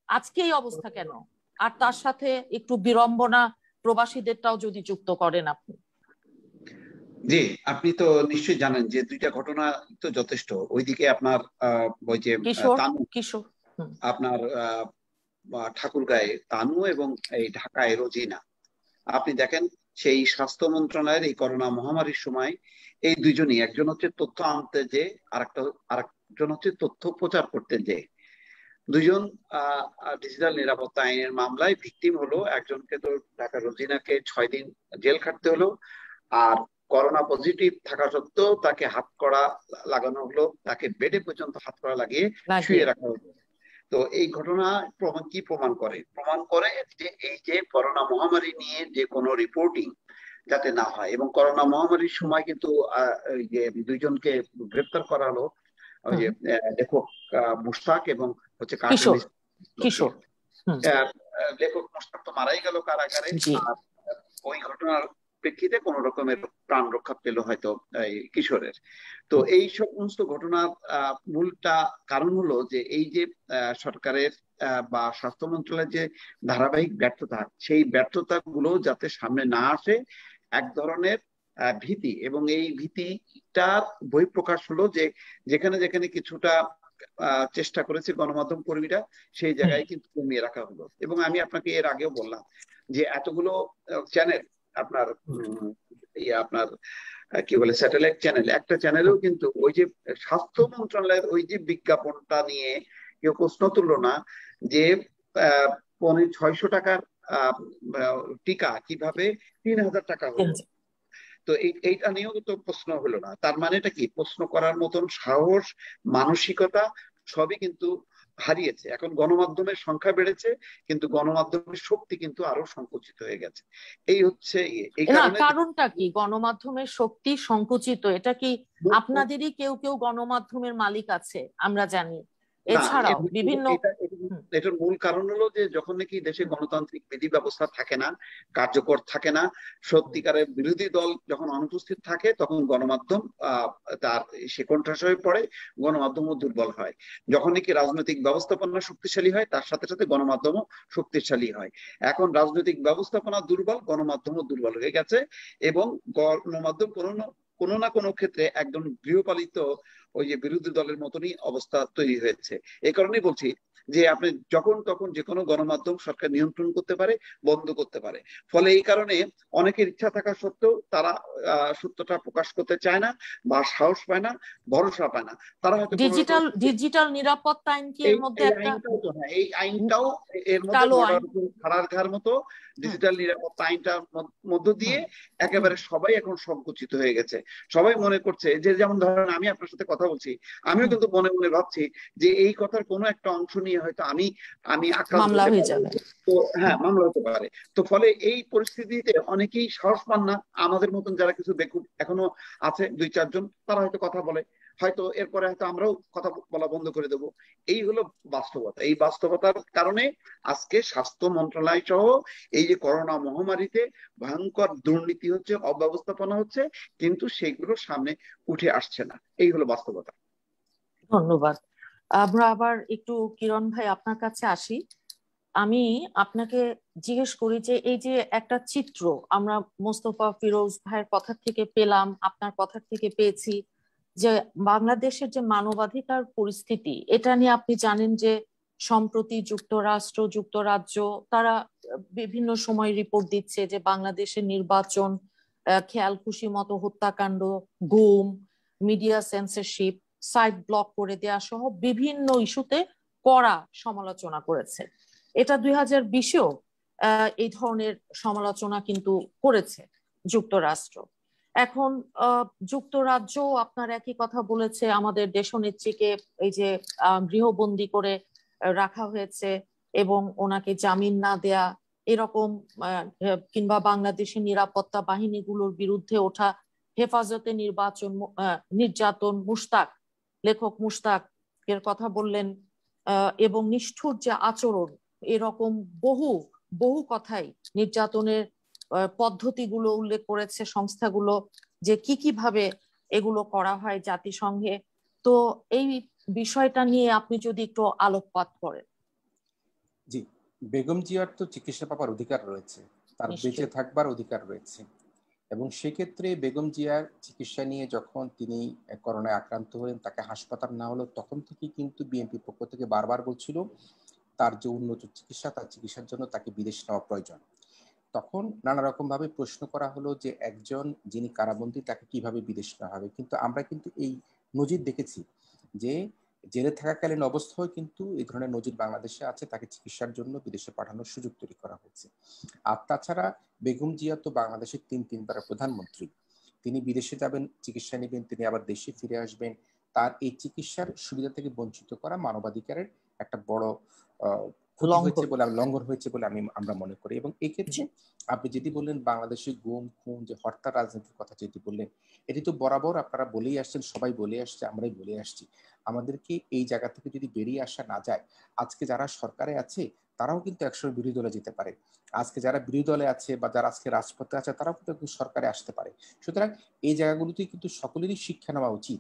আজকে এই অবস্থা কেন? আর তার সাথে একটু বিড়ম্বনা প্রবাসীদেরটাও যদি যুক্ত করেন আপনি। জি, আপনি তো নিশ্চয়ই জানেন যে দুইটা ঘটনা তো যথেষ্ট। ওইদিকে আপনার ওই যে কিশোর আপনার ঠাকুরগাঁয়ে তানু এবং এই ঢাকায় রোজিনা, আপনি দেখেন সেই স্বাস্থ্য মন্ত্রণালয়ের এই করোনা মহামারীর সময় এই দুইজনই, একজন হচ্ছে তথ্য আনতে যে, আরেকজন হচ্ছে তথ্য প্রচার করতে যে, দুইজন ডিজিটাল নিরাপত্তা আইনের মামলায় ভিকটিম হলো। একজনকে তো ঢাকা রোজিনাকে 6 দিন জেল খাটতে হলো, আর করোনা পজিটিভ থাকা সত্ত্বেও তাকে হাতকড়া লাগানো হলো, তাকে বেডে পর্যন্ত হাতকড়া লাগিয়ে শুয়ে রাখা হলো। তো এই ঘটনা কি প্রমাণ করে? প্রমাণ করে যে এই যে করোনা মহামারী নিয়ে যে কোনো রিপোর্টিং যাতে না হয়। এবং করোনা মহামারীর সময় কিন্তু ওই যে দুইজনকে গ্রেপ্তার করা হলো, ওই যে লেখক মুশতাক এবং হচ্ছে কিশোর। লেখক মুশতাক তো মারাই গেল কারাগারে। আর ওই ঘটনার প্রেক্ষিতে কোন রকমের প্রাণ রক্ষা পেল হয়তো এই কিশোরের। তো এই সমস্ত ঘটনার মূলটা কারণ হলো যে এই যে সরকারের বা স্বাস্থ্য মন্ত্রণালয়ের যে ধারাবাহিক ব্যর্থতা, সেই ব্যর্থতা গুলো যাতে সামনে না আসে এক ধরনের ভীতি, এবং এই ভীতিটার বহিঃপ্রকাশ হলো যে যেখানে যেখানে কিছুটা চেষ্টা করেছে গণমাধ্যম কর্মীরা, সেই জায়গায় কিন্তু কমিয়ে রাখা হলো। এবং আমি আপনাকে এর আগেও বললাম যে এতগুলো চ্যানেল, আপনার আপনার কি বলে স্যাটেলাইট চ্যানেল, একটা চ্যানেলেও কিন্তু ওই যে স্বাস্থ্য মন্ত্রণালয়ের ওই যে বিজ্ঞাপনটা নিয়ে কেউ প্রশ্ন তুললো না যে 600 টাকার টিকা কিভাবে 3000 টাকা হলো। তো এইটা নিয়েও তো প্রশ্ন হলো না। তার মানেটা কি? প্রশ্ন করার মতন সাহস, মানসিকতা সবই কিন্তু হারিয়েছে। এখন গণমাধ্যমের সংখ্যা বেড়েছে, কিন্তু গণমাধ্যমের শক্তি কিন্তু আরো সংকুচিত হয়ে গেছে। এই হচ্ছে এই কারণে। কারণটা কি গণমাধ্যমের শক্তি সংকুচিত? এটা কি আপনাদেরই কেউ কেউ গণমাধ্যমের মালিক আছে আমরা জানি, এছাড়াও বিভিন্ন। এটার মূল কারণ হলো যে যখন নাকি দেশে গণতান্ত্রিক বিধি ব্যবস্থা থাকে না, কার্যকর থাকে না, সত্যিকারের বিরোধী দল যখন অনুপস্থিত থাকে, তখন গণমাধ্যম তার সে কণ্ঠাসা হয়ে পড়ে, গণমাধ্যমও দুর্বল হয়। যখন নাকি রাজনৈতিক ব্যবস্থাপনা শক্তিশালী হয়, তার সাথে সাথে গণমাধ্যমও শক্তিশালী হয়। এখন রাজনৈতিক ব্যবস্থাপনা দুর্বল, গণমাধ্যমও দুর্বল হয়ে গেছে, এবং গণমাধ্যম কোনো না কোনো ক্ষেত্রে একদম গৃহপালিত ওই যে বিরোধী দলের মতনই অবস্থা তৈরি হয়েছে। এই কারণেই বলছি যে আপনি যখন তখন যে কোনো গণমাধ্যম সরকার নিয়ন্ত্রণ করতে পারে, বন্ধ করতে পারে। ফলে এই কারণে অনেকের ইচ্ছা থাকা সত্ত্বেও তারা সত্যটা প্রকাশ করতে চায় না, বা সাহস পায় না, ভরসা পায় না। তারা হয়তো ডিজিটাল নিরাপত্তা আইন কি এর মধ্যে একটা? এই আইনটাও এর মধ্যে ছাড়ার ঘার মতো ডিজিটাল নিরাপত্তা আইনটার মধ্য দিয়ে একেবারে সবাই এখন সংকুচিত হয়ে গেছে। সবাই মনে করছে যে, যেমন ধরেন আমি আপনার সাথে কথা বলছি, আমিও কিন্তু মনে মনে ভাবছি যে এই কথার কোনো একটা অংশ নিয়ে হয়তো আমি মামলা হয়ে যাবে। তো হ্যাঁ, মামলা হতে পারে। তো ফলে এই পরিস্থিতিতে অনেকেই সাহস পান না। আমাদের মতন যারা কিছু বেকুব এখনো আছে 2-4 জন, তারা হয়তো কথা বলে, হয়তো এরপরে হয়তো আমরাও কথা বলা বন্ধ করে দেব। এই হলো বাস্তবতা। এই বাস্তবতার কারণে আজকে স্বাস্থ্য মন্ত্রণালয় সহ এই যে করোনা মহামারীতে ভয়ঙ্কর দুর্নীতি হচ্ছে, অব্যবস্থাপনা হচ্ছে, কিন্তু সেগুলো সামনে উঠে আসছে না। এই হলো বাস্তবতা। ধন্যবাদ। আমরা আবার একটু কিরণ ভাই আপনার কাছে আসি। আমি আপনাকে জিজ্ঞেস করি যে এই যে একটা চিত্র আমরা মোস্তফা ফিরোজ ভাইয়ের কথা থেকে পেলাম, আপনার কথা থেকে পেয়েছি, যে বাংলাদেশের যে মানবাধিকার পরিস্থিতি, এটা নিয়ে আপনি জানেন যে সম্প্রতি যুক্তরাষ্ট্র, যুক্তরাজ্য তারা বিভিন্ন সময় রিপোর্ট দিচ্ছে যে বাংলাদেশের নির্বাচন খেয়াল খুশি মতো হত্যাকাণ্ড, গুম, মিডিয়া সেন্সরশিপ, সাইট ব্লক করে দেওয়া সহ বিভিন্ন ইস্যুতে কড়া সমালোচনা করেছে। এটা 2020-এও এই ধরনের সমালোচনা কিন্তু করেছে যুক্তরাষ্ট্র। এখন যুক্তরাজ্য আপনার একই কথা বলেছে, আমাদের দেশনেত্রীকে এই যে গৃহবন্দী করে রাখা হয়েছে এবং ওনাকে জামিন না দেয়া এরকম, কিংবা বাংলাদেশের নিরাপত্তা বাহিনীগুলোর বিরুদ্ধে ওঠা হেফাজতে নির্যাতন, মুশতাক, লেখক মুশতাক এর কথা বললেন, এবং নিষ্ঠুর যে আচরণ, এরকম বহু বহু কথাই, নির্যাতনের পদ্ধতিগুলো উল্লেখ করেছে সংস্থাগুলো, যে কিভাবে এগুলো করা হয় জাতিসংঘে। তো এই বিষয়টা নিয়ে আপনি যদি একটু আলোকপাত করেন। জি, বেগম জিয়ার তো চিকিৎসা পাওয়ার অধিকার রয়েছে, তার বেঁচে থাকবার অধিকার রয়েছে, এবং সেক্ষেত্রে বেগম জিয়ার চিকিৎসা নিয়ে যখন তিনি করোনায় আক্রান্ত হলেন, তাকে হাসপাতাল না হলো, তখন থেকে কিন্তু বিএনপির পক্ষ থেকে বারবার বলছিল তার যে উন্নত চিকিৎসা, তার চিকিৎসার জন্য তাকে বিদেশ নেওয়া প্রয়োজন। তখন নানা রকম ভাবে প্রশ্ন করা হলো যে একজন যিনি কারাবন্দী তাকে কিভাবে বিদেশ নেওয়া হবে। কিন্তু আমরা কিন্তু এই নজির দেখেছি যে জেলে থাকাকালীন অবস্থায় কিন্তু এই ধরনের নজির বাংলাদেশে আছে, তাকে চিকিৎসার জন্য বিদেশে পাঠানোর সুযোগ তৈরি করা হয়েছে। আর তাছাড়া বেগম জিয়া তো বাংলাদেশের তিনবারের প্রধানমন্ত্রী, তিনি বিদেশে যাবেন, চিকিৎসা নেবেন, তিনি আবার দেশে ফিরে আসবেন। তার এই চিকিৎসার সুবিধা থেকে বঞ্চিত করা মানবাধিকারের একটা বড় ক্ষতি হয়েছে বলে, লঙ্ঘন হয়েছে বলে আমরা মনে করি। এবং এই ক্ষেত্রে আপনি যেটি বললেন বাংলাদেশে গুম খুন, যে হত্যা রাজনীতির কথা যেটি বললেন, এটি তো বরাবর আপনারা বলেই আসছেন, সবাই বলে আসছে, আমরাই বলে আসছি। আমাদেরকে এই জায়গা থেকে যদি বেরিয়ে আসা না যায়, আজকে যারা সরকারে আছে তারাও কিন্তু একসময় বিরোধী দলে যেতে পারে, আজকে যারা বিরোধী দলে আছে বা যারা আজকে রাজপথে আছে তারাও কিন্তু সরকারে আসতে পারে। সুতরাং এই জায়গাগুলোতে কিন্তু সকলেরই শিক্ষা নেওয়া উচিত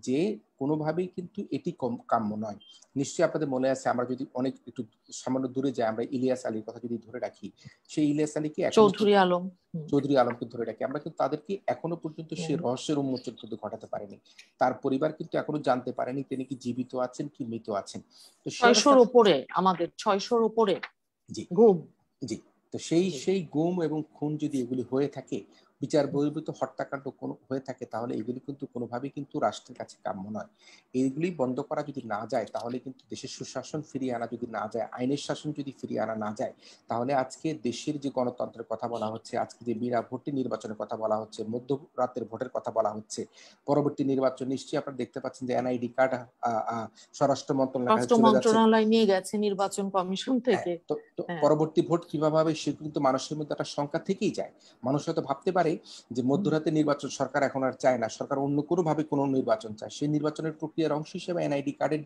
যে কোনোভাবেই কিন্তু এটি কাম্য নয়। নিশ্চয়ই আপনাদের মনে আছে, আমরা যদি অনেক একটু সামান্য দূরে যাই, আমরা ইলিয়াস আলীর কথা যদি ধরে রাখি, সেই ইলিয়াস আলীকে চৌধুরী আলমকে ধরে রাখি, আমরা কিন্তু তাদেরকে এখনো পর্যন্ত সেই রহস্যের উন্মোচন কিন্তু ঘটাতে পারিনি। তার পরিবার কিন্তু এখনো জানতে পারেনি তিনি কি জীবিত আছেন কি মৃত আছেন। তো 600-র উপরে, আমাদের 600-র উপরে গুম। জি, তো সেই গুম এবং খুন যদি এগুলি হয়ে থাকে, বিচার বহির্ভূত হত্যাকাণ্ড কোনো হয়ে থাকে, তাহলে এগুলি কিন্তু কোনোভাবেই কিন্তু রাষ্ট্রের কাছে কাম্য নয়। এইগুলি বন্ধ করা যদি না যায়, তাহলে কিন্তু দেশের সুশাসন ফিরিয়ে আনা যদি না যায়, আইনের শাসন যদি ফিরিয়ে আনা না যায়, তাহলে আজকে দেশের যে গণতন্ত্রের কথা বলা হচ্ছে, আজকে যে বিনা ভোটে নির্বাচনের কথা বলা হচ্ছে, মধ্যরাতের ভোটের কথা বলা হচ্ছে, পরবর্তী নির্বাচন নিশ্চয়ই আপনারা দেখতে পাচ্ছেন যে এনআইডি কার্ড স্বরাষ্ট্র মন্ত্রণালয় নিয়ে গেছে নির্বাচন কমিশন থেকে। তো পরবর্তী ভোট কিভাবে হবে সে কিন্তু মানুষের মধ্যে একটা শঙ্কা থেকেই যায়। মানুষ হয়তো ভাবতে পারে যে মধ্যরাতে নির্বাচন সরকার এখন আর চায় না, সরকার অন্য কোনো ভাবে কোনো নির্বাচন চায়, সেই নির্বাচনের প্রক্রিয়ার অংশ হিসেবে এনআইডি কার্ডের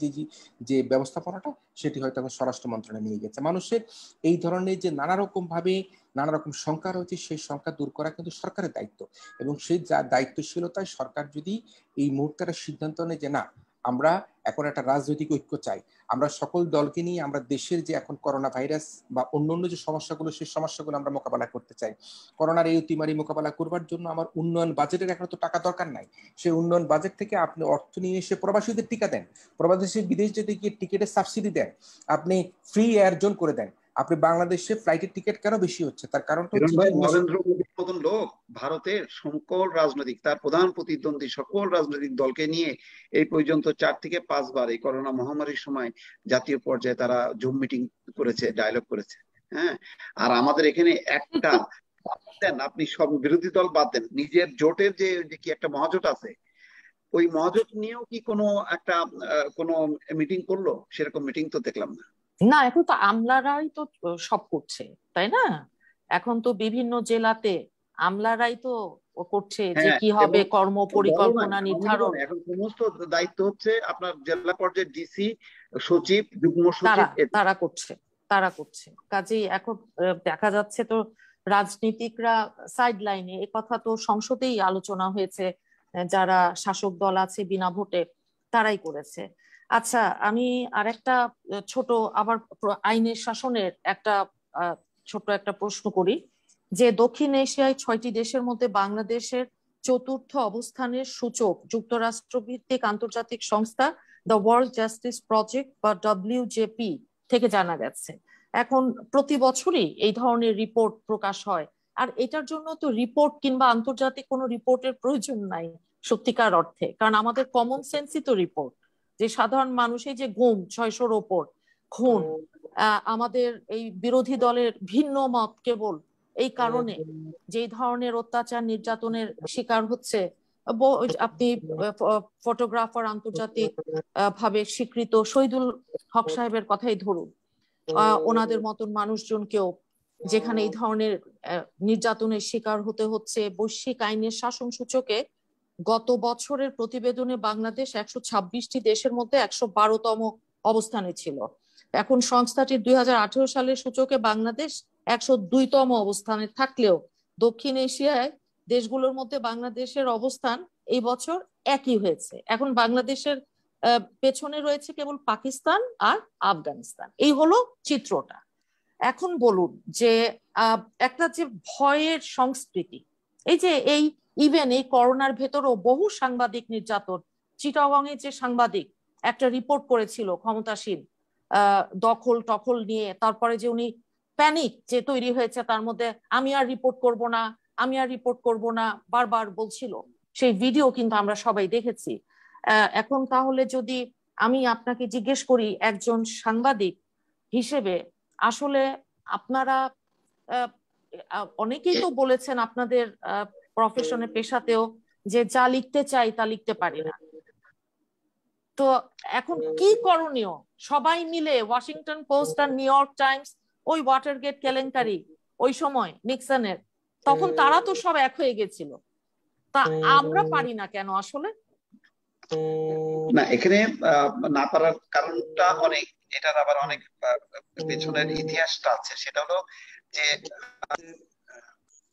যে ব্যবস্থাপনাটা, সেটি হয়তো এখন স্বরাষ্ট্র মন্ত্রণালয়ে নিয়ে গেছে। মানুষের এই ধরনের যে নানা রকম ভাবে নানা রকম শঙ্কা রয়েছে, সেই শঙ্কা দূর করা কিন্তু সরকারের দায়িত্ব। এবং সেই দায়িত্বশীলতায় সরকার যদি এই মুহূর্তে সিদ্ধান্ত নেয় যে না, আমরা এখন একটা রাজনৈতিক ঐক্য চাই, আমরা সকল দলকে নিয়ে আমরা দেশের যে এখন করোনা ভাইরাস বা অন্যান্য যে সমস্যাগুলো, সেই সমস্যাগুলো আমরা মোকাবেলা করতে চাই। করোনার এই অতিমারি মোকাবেলা করবার জন্য আমার উন্নয়ন বাজেটের এখন তো টাকা দরকার নাই, সেই উন্নয়ন বাজেট থেকে আপনি অর্থ নিয়ে এসে প্রবাসীদের টিকা দেন, প্রবাসী বিদেশ যেতে গিয়ে টিকিটের সাবসিডি দেন, আপনি ফ্রি এয়ার জোন করে দেন। আপনি বাংলাদেশে ফ্লাইটের টিকিট কেন বেশি হচ্ছে, তার কারণটা নরেন্দ্র মোদীর মতন লোক ভারতের সকল রাজনৈতিক, তার প্রধান প্রতিদ্বন্দ্বী সকল রাজনৈতিক দলকে নিয়ে এই পর্যন্ত 4 থেকে 5 বার এই করোনা মহামারীর সময় জাতীয় পর্যায়ে তারা জুম মিটিং করেছে, ডায়লগ করেছে। হ্যাঁ, আর আমাদের এখানে একটা দেন, আপনি সব বিরোধী দল বাদ দেন, নিজের জোটের যে কি একটা মহাজোট আছে, ওই মহাজোট নিয়েও কি কোনো একটা কোনো মিটিং করলো? সেরকম মিটিং তো দেখলাম না। না, এখন তো আমলারাই তো সব করছে, তাই না? এখন তো বিভিন্ন জেলাতে আমলারাই তো করছে যে কি হবে কর্ম পরিকল্পনা নির্ধারণ। এখন সমস্ত দায়িত্ব হচ্ছে আপনার জেলা পর্যায়ে ডিসি, সচিব, যুগ্ম সচিব, তারা করছে। কাজেই এখন দেখা যাচ্ছে তো রাজনীতিকরা সাইড লাইনে, এ কথা তো সংসদেই আলোচনা হয়েছে, যারা শাসক দল আছে বিনা ভোটে তারাই করেছে। আচ্ছা, আমি আরেকটা ছোট আবার আইনের শাসনের একটা ছোট একটা প্রশ্ন করি, যে দক্ষিণ এশিয়ায় 6টি দেশের মধ্যে বাংলাদেশের চতুর্থ অবস্থানের সূচক যুক্তরাষ্ট্র ভিত্তিক আন্তর্জাতিক সংস্থা দ্য ওয়ার্ল্ড জাস্টিস প্রজেক্ট বা WJP থেকে জানা গেছে। এখন প্রতি বছরই এই ধরনের রিপোর্ট প্রকাশ হয়, আর এটার জন্য তো রিপোর্ট কিংবা আন্তর্জাতিক কোনো রিপোর্টের প্রয়োজন নাই সত্যিকার অর্থে, কারণ আমাদের কমন সেন্সই তো রিপোর্ট, যে সাধারণ মানুষই যে গুম 600-র ওপর খুন, আমাদের এই বিরোধী দলের ভিন্ন মত কেবল এই কারণে যেই ধরনের অত্যাচার নির্যাতনের শিকার হচ্ছে। আপনি ফটোগ্রাফার আন্তর্জাতিক ভাবে স্বীকৃত শহীদুল হক সাহেবের কথাই ধরুন, ওনাদের মতন মানুষজনকেও যেখানে এই ধরনের নির্যাতনের শিকার হতে হচ্ছে। বৈশ্বিক আইনের শাসন সূচকে গত বছরের প্রতিবেদনে বাংলাদেশ 126টি দেশের মধ্যে 112তম অবস্থানে ছিল। এখন সংস্থাটির 2018 সালের সূচকে বাংলাদেশ 102তম অবস্থানে থাকলেও দক্ষিণ এশিয়ায় দেশগুলোর মধ্যে বাংলাদেশের অবস্থান এই বছর একই হয়েছে। এখন বাংলাদেশের পেছনে রয়েছে কেবল পাকিস্তান আর আফগানিস্তান। এই হলো চিত্রটা। এখন বলুন যে একটা যে ভয়ের সংস্কৃতি, এই যে ইভেন এই করোনার ভেতরও বহু সাংবাদিক নির্যাতন, চিটাগং এ যে সাংবাদিক একটা রিপোর্ট করেছিল ক্ষমতাসীন দখল টখল নিয়ে, তারপরে যে উনি প্যানিক যে তৈরি হয়েছে তার মধ্যে, আমি আর রিপোর্ট করব না, আমি আর রিপোর্ট করব না বারবার বলছিল, সেই ভিডিও কিন্তু আমরা সবাই দেখেছি। এখন তাহলে যদি আমি আপনাকে জিজ্ঞেস করি একজন সাংবাদিক হিসেবে, আসলে আপনারা অনেকেই তো বলেছেন আপনাদের প্রফেশনে পেশাতেও যে যা লিখতে চাই তা লিখতে পারি না, তো এখন কি করণীয়? সবাই মিলে ওয়াশিংটন পোস্ট আর নিউ ইয়র্ক টাইমস, ওই ওয়াটারগেট কেলেঙ্কারি ওই সময় নিক্সনের, তখন তারা তো সব এক হয়ে গেছিল, তা আমরা পারি না কেন আসলে? না, এখানে না পারার কারণটা অনেক, এটার আবার অনেক পেছনের ইতিহাসটা আছে। সেটা হলো যে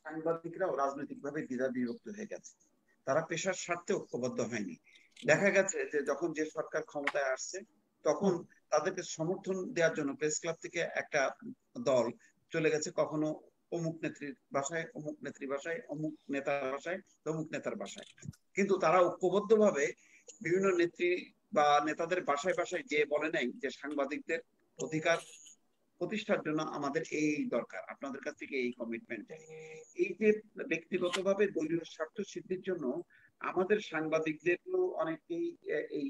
সাংবাদিকরাও রাজনৈতিকভাবে দ্বিধা বিভক্ত হয়ে গেছে, তারা পেশার স্বার্থে ঐক্যবদ্ধ হয়নি। দেখা গেছে যে যখন যে সরকার ক্ষমতায় আসছে তখন তাদেরকে সমর্থন দেওয়ার জন্য প্রেস ক্লাব থেকে একটা দল চলে গেছে কখনো অমুক নেত্রীর বাসায়, অমুক নেত্রীর বাসায়, অমুক নেতার বাসায়, অমুক নেতার বাসায়, কিন্তু তারা ঐক্যবদ্ধ ভাবে বিভিন্ন নেত্রী বা নেতাদের বাসায় বাসায় যে বলে নাই যে সাংবাদিকদের অধিকার প্রতিষ্ঠার জন্য আমাদের এই দরকার, আপনাদের কাছ থেকে এই কমিটমেন্ট চাই। এই যে ব্যক্তিগতভাবে দলীয় স্বার্থ সিদ্ধির জন্য আমাদের সাংবাদিকদেরও অনেকেই এই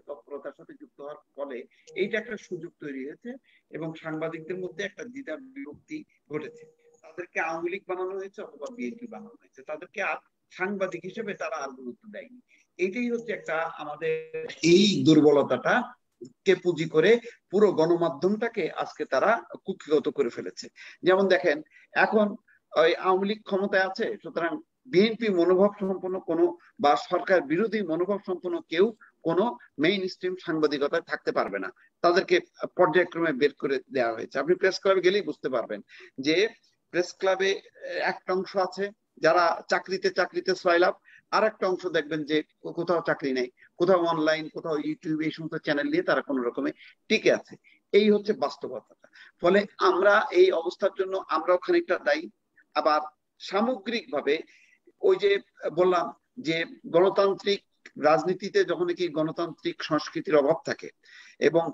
তৎপরতার সাথে যুক্ত হওয়ার ফলে এইটা একটা সুযোগ তৈরি হয়েছে এবং সাংবাদিকদের মধ্যে একটা দ্বিধা বিভক্তি ঘটেছে। তাদেরকে আওয়ামী লীগ বানানো হয়েছে অথবা বিএনপি বানানো হয়েছে, তাদেরকে আর সাংবাদিক হিসেবে তারা আর গুরুত্ব দেয়নি। এইটাই হচ্ছে একটা আমাদের এই দুর্বলতাটা কে পুঁজি করে পুরো গণমাধ্যমটাকে আজকে তারা কুক্ষিগত করে ফেলেছে। যেমন দেখেন, এখন ওই আওয়ামী লীগ ক্ষমতায় আছে, সুতরাং বিএনপি মনোভাব সম্পন্ন কোনো বা সরকার বিরোধী মনোভাব সম্পন্ন কেউ কোনো মেইন স্ট্রিম সাংবাদিকতায় থাকতে পারবে না, তাদেরকে পর্যায়ক্রমে বের করে দেওয়া হয়েছে। আপনি প্রেস ক্লাবে গেলেই বুঝতে পারবেন যে প্রেস ক্লাবে একটা অংশ আছে যারা চাকরিতে সয়লাভ, আর একটা অংশ দেখবেন যে কোথাও চাকরি নেই, কোথাও অনলাইন, কোথাও ইউটিউব, এই সমস্ত চ্যানেল নিয়ে তারা কোনো রকমে টিকে আছে। এই হচ্ছে বাস্তবতাটা। ফলে আমরা এই অবস্থার জন্য আমরাও খানিকটা দায়ী। আবার সামগ্রিকভাবে ওই যে বললাম যে গণতান্ত্রিক রাজনীতিতে যখন কি গণতান্ত্রিক সংস্কৃতির অভাব থাকে এবং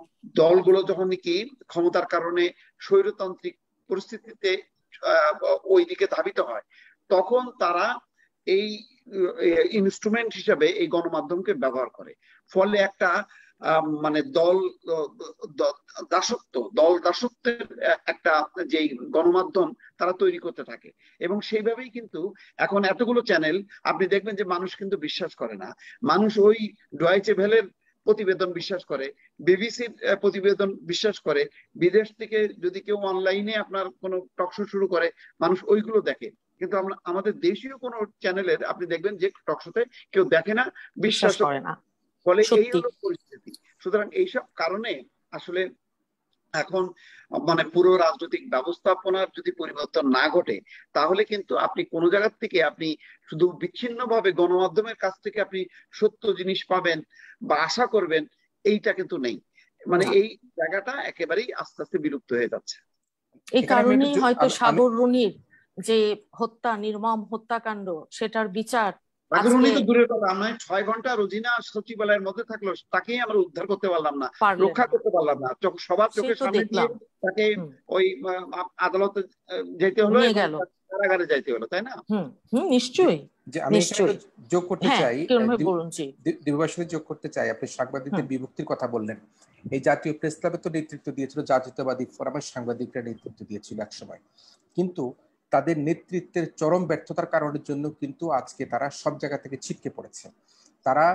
দলগুলো যখন কি ক্ষমতার কারণে স্বৈরতান্ত্রিক পরিস্থিতিতে ওই দিকে ধাবিত হয়, তখন তারা এই ইনস্ট্রুমেন্ট হিসাবে এই গণমাধ্যমকে ব্যবহার করে। ফলে একটা মানে দল দাসত্বের একটা যে গণমাধ্যম তারা তৈরি করতে থাকে। এবং সেইভাবেই কিন্তু এখন এতগুলো চ্যানেল আপনি দেখবেন যে মানুষ কিন্তু বিশ্বাস করে না। মানুষ ওই ডয়েচে ভেলের প্রতিবেদন বিশ্বাস করে, বিবিসির প্রতিবেদন বিশ্বাস করে, বিদেশ থেকে যদি কেউ অনলাইনে আপনার কোনো টকশো শুরু করে মানুষ ওইগুলো দেখে। কিন্তু আমরা আমাদের দেশীয় কোনো চ্যানেলের আপনি দেখবেন যে টকশোতে কেউ দেখে না, বিশ্বাস করে না। ফলে এই হলো পরিস্থিতি। সুতরাং এইসব কারণে আসলে এখন মানে পুরো রাজনৈতিক ব্যবস্থাপনার যদি পরিবর্তন না ঘটে, তাহলে কিন্তু আপনি কোনো জায়গা থেকে আপনি শুধু বিচ্ছিন্নভাবে গণমাধ্যমের কাছ থেকে আপনি সত্য জিনিস পাবেন বা আশা করবেন, এইটা কিন্তু নেই। মানে এই জায়গাটা একেবারেই আস্তে আস্তে বিলুপ্ত হয়ে যাচ্ছে। এই কারণেই হয়তো সাগর রুনির যে হত্যা, নির্মম হত্যাকাণ্ড, সেটার বিচার সাগররুনি তো দূরের কথা, আমরা 6 ঘন্টা রোজিনা সচিবালয়ের মধ্যে থাকলো, তাকেই আমরা উদ্ধার করতে পারলাম না, রক্ষা করতে পারলাম না। সবার চোখের সামনে দিয়ে তাকে ওই আদালতে যেতে হলো, কারাগারে যাইতে হলো, তাই না? নিশ্চয়ই। যে আমি এখানে যোগ করতে চাই, দিবাকর সাথে যোগ করতে চাই, আপনি সাংবাদিকদের বিভক্তির কথা বললেন। এই জাতীয় প্রেস ক্লাবে তো নেতৃত্ব দিয়েছিল জাতীয়তাবাদী ফোরামের সাংবাদিকরা, নেতৃত্ব দিয়েছিল একসময়, কিন্তু তাদের নেতৃত্বের চরম ব্যর্থতার কারণের জন্য কিন্তু আজকে তারা সব জায়গা থেকে ছিটকে পড়েছে। তারা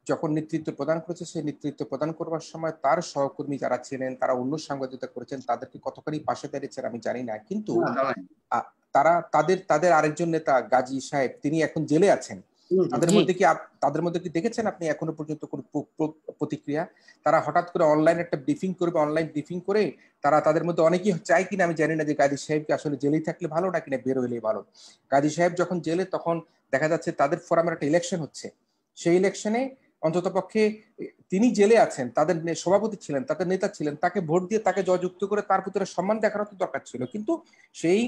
যখন নেতৃত্ব প্রদান করেছে, সেই নেতৃত্ব প্রদান করবার সময় তার সহকর্মী যারা ছিলেন, তারা অন্য সাংবাদিকতা করেছেন, তাদেরকে কতখানি পাশে দাঁড়িয়েছেন আমি জানি না, কিন্তু তারা তাদের আরেকজন নেতা গাজী সাহেব, তিনি এখন জেলে আছেন। তাদের মধ্যে কি দেখেছেন আপনি এখনো পর্যন্ত কোনো প্রতিক্রিয়া? তারা হঠাৎ করে অনলাইন একটা ব্রিফিং করবে, অনলাইন ব্রিফিং করে তারা তাদের মধ্যে অনেকেই চায় কিনা আমি জানি না যে গাজী সাহেবকে আসলে জেলেই থাকলে ভালো নাকি না বের হইলেই ভালো। গাজী সাহেব যখন জেলে, তখন দেখা যাচ্ছে তাদের ফোরামের একটা ইলেকশন হচ্ছে, সেই ইলেকশনে অন্তত পক্ষে তিনি জেলে আছেন, তাদের সভাপতি ছিলেন, তাদের নেতা ছিলেন, তাকে ভোট দিয়ে তাকে জয়যুক্ত করে তার ভিতরে সম্মান দেখানো তো দরকার ছিল। কিন্তু সেই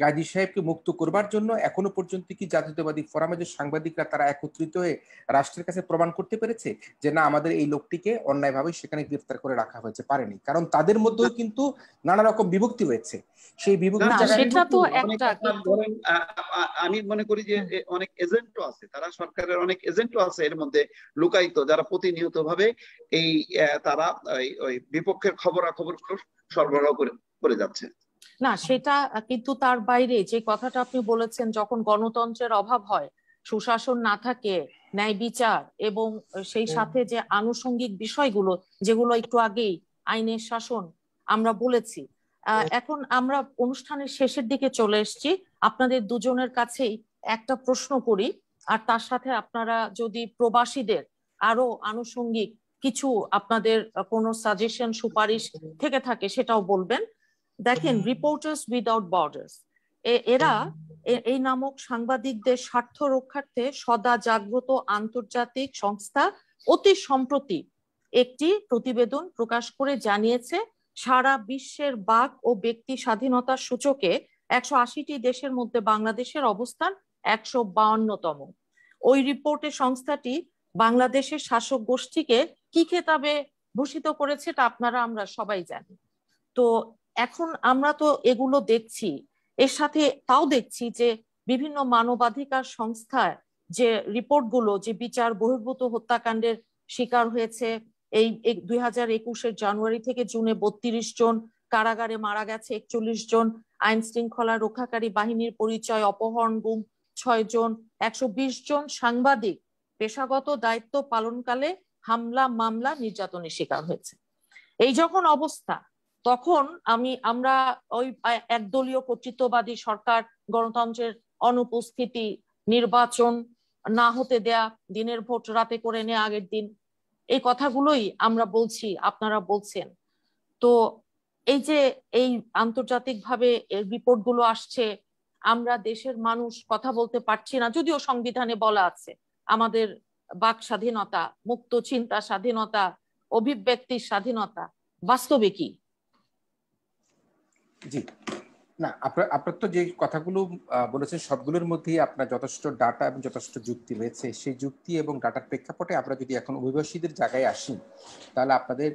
গাজী সাহেবকে মুক্ত করবার জন্য এখনো পর্যন্ত কি জাতীয়তাবাদী ফোরামের যে সাংবাদিকরা তারা একত্রিত হয়ে রাষ্ট্রের কাছে প্রমাণ করতে পেরেছে যে না, আমাদের এই লোকটিকে অন্যায়ভাবে সেখানে গ্রেফতার করে রাখা হয়েছে? পারেনি, কারণ তাদের মধ্যেও কিন্তু নানা রকম বিভক্তি হয়েছে। সেই বিভক্তি আমি মনে করি যে অনেক এজেন্টও আছে, তারা সরকারের অনেক এজেন্টও আছে এর মধ্যে লুকায়িত, যারা প্রতিনিয়ত ভাবে এই তারা ওই বিপক্ষের খবরাখবর সরবরাহ করে যাচ্ছে। না, সেটা কিন্তু তার বাইরে যে কথাটা আপনি বলেছেন, যখন গণতন্ত্রের অভাব হয়, সুশাসন না থাকে, ন্যায় বিচার এবং সেই সাথে যে আনুষঙ্গিক বিষয়গুলো যেগুলো একটু আগেই আইনের শাসন আমরা বলেছি, এখন আমরা অনুষ্ঠানের শেষের দিকে চলে এসেছি। আপনাদের দুজনের কাছেই একটা প্রশ্ন করি, আর তার সাথে আপনারা যদি প্রবাসীদের আরো আনুষঙ্গিক কিছু আপনাদের কোনো সাজেশন, সুপারিশ থেকে থাকে সেটাও বলবেন। দেখেন, রিপোর্টার্স উইদাউট বর্ডার্স এরা এই নামক সাংবাদিকদের স্বার্থ রক্ষার্থে সদা জাগ্রত আন্তর্জাতিক সংস্থা অতি সম্প্রতি একটি প্রতিবেদন প্রকাশ করে জানিয়েছে, সারা বিশ্বের বাক ও ব্যক্তি স্বাধীনতার সূচকে 180টি দেশের মধ্যে বাংলাদেশের অবস্থান 152তম। ওই রিপোর্টে সংস্থাটি বাংলাদেশের শাসক গোষ্ঠীকে কি খেতাবে ভূষিত করেছে তা আমরা সবাই জানি। তো এখন আমরা তো এগুলো দেখছি, এর সাথে তাও দেখছি যে বিভিন্ন মানবাধিকার সংস্থায় যে রিপোর্টগুলো, যে বিচার বহির্ভূত হত্যাকাণ্ডের শিকার হয়েছে, এই 2021-এর জানুয়ারি থেকে জুনে 32 জন, কারাগারে মারা গেছে 41 জন, আইন শৃঙ্খলা রক্ষাকারী বাহিনীর পরিচয় অপহরণ, গুম 6 জন, 120 জন সাংবাদিক পেশাগত দায়িত্ব পালনকালে হামলা, মামলা, নির্যাতনের শিকার হয়েছে। এই যখন অবস্থা, তখন আমরা ওই একদলীয় কর্তৃত্ববাদী সরকার, গণতন্ত্রের অনুপস্থিতি, নির্বাচন না হতে দেয়া, দিনের ভোট রাতে করে নেওয়া আগের দিন, এই কথাগুলোই আমরা বলছি, আপনারা বলছেন। তো এই যে এই আন্তর্জাতিক ভাবে রিপোর্ট গুলো আসছে, আমরা দেশের মানুষ কথা বলতে পারছি না, যদিও সংবিধানে বলা আছে আমাদের বাক স্বাধীনতা, মুক্ত চিন্তা স্বাধীনতা, অভিব্যক্তির স্বাধীনতা, বাস্তবে কি? জি, না, আপনার তো যে কথাগুলো বলেছেন সবগুলোর মধ্যেই আপনার যথেষ্ট ডাটা এবং যথেষ্ট যুক্তি রয়েছে। সেই যুক্তি এবং ডাটার প্রেক্ষাপটে আমরা যদি এখন অভিবাসীদের জায়গায় আসি, তাহলে আপনাদের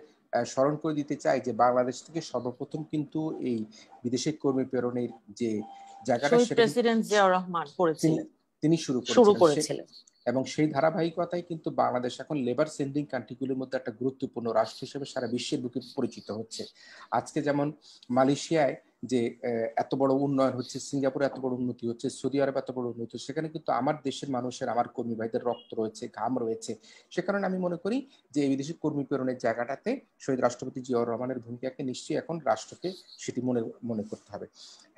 স্মরণ করে দিতে চাই যে বাংলাদেশ থেকে সর্বপ্রথম কিন্তু এই বিদেশি কর্মী প্রেরণের যে জায়গাটা, প্রেসিডেন্ট জিয়াউর রহমান তিনি শুরু করেছিলেন, এবং সেই ধারাবাহিকতায় কিন্তু বাংলাদেশ এখন লেবার সেন্ডিং কান্ট্রিগুলোর মধ্যে একটা গুরুত্বপূর্ণ রাষ্ট্র হিসেবে সারা বিশ্বের বুকে পরিচিত হচ্ছে। আজকে যেমন মালয়েশিয়ায় যে এত বড় উন্নয়ন হচ্ছে, সিঙ্গাপুরে এত বড় উন্নতি হচ্ছে, সৌদি আরবে এত বড় উন্নতি, সেখানে কিন্তু আমার দেশের মানুষের, আমার কর্মী ভাইদের রক্ত রয়েছে, ঘাম রয়েছে। সে কারণে আমি মনে করি যে এই বিদেশি কর্মী প্রেরণের জায়গাটাতে শহীদ রাষ্ট্রপতি জিয়াউর রহমানের ভূমিকাকে নিশ্চয়ই এখন রাষ্ট্রকে সেটি মনে করতে হবে।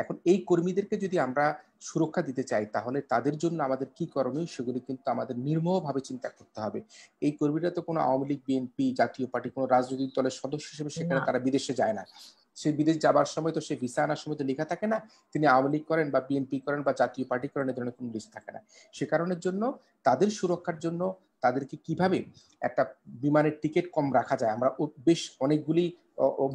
এখন এই কর্মীদেরকে যদি আমরা সুরক্ষা দিতে চাই, তাহলে তাদের জন্য আমাদের কি করণীয় সেগুলি কিন্তু আমাদের নির্মোহভাবে চিন্তা করতে হবে। এই কর্মীরা তো কোনো আওয়ামী লীগ, বিএনপি, জাতীয় পার্টি, কোনো রাজনৈতিক দলের সদস্য হিসেবে সেখানে তারা বিদেশে যায় না। সে বিদেশ যাবার সময় তো সে ভিসা আনার সময় তো লেখা থাকে না তিনি আওয়ামী লীগ করেন বা বিএনপি করেন বা জাতীয় পার্টি করেন, এ ধরনের কোনো লিস্ট থাকে না। সে কারণের জন্য তাদের সুরক্ষার জন্য তাদেরকে কিভাবে একটা বিমানের টিকিট কম রাখা যায়, আমরা বেশ অনেকগুলি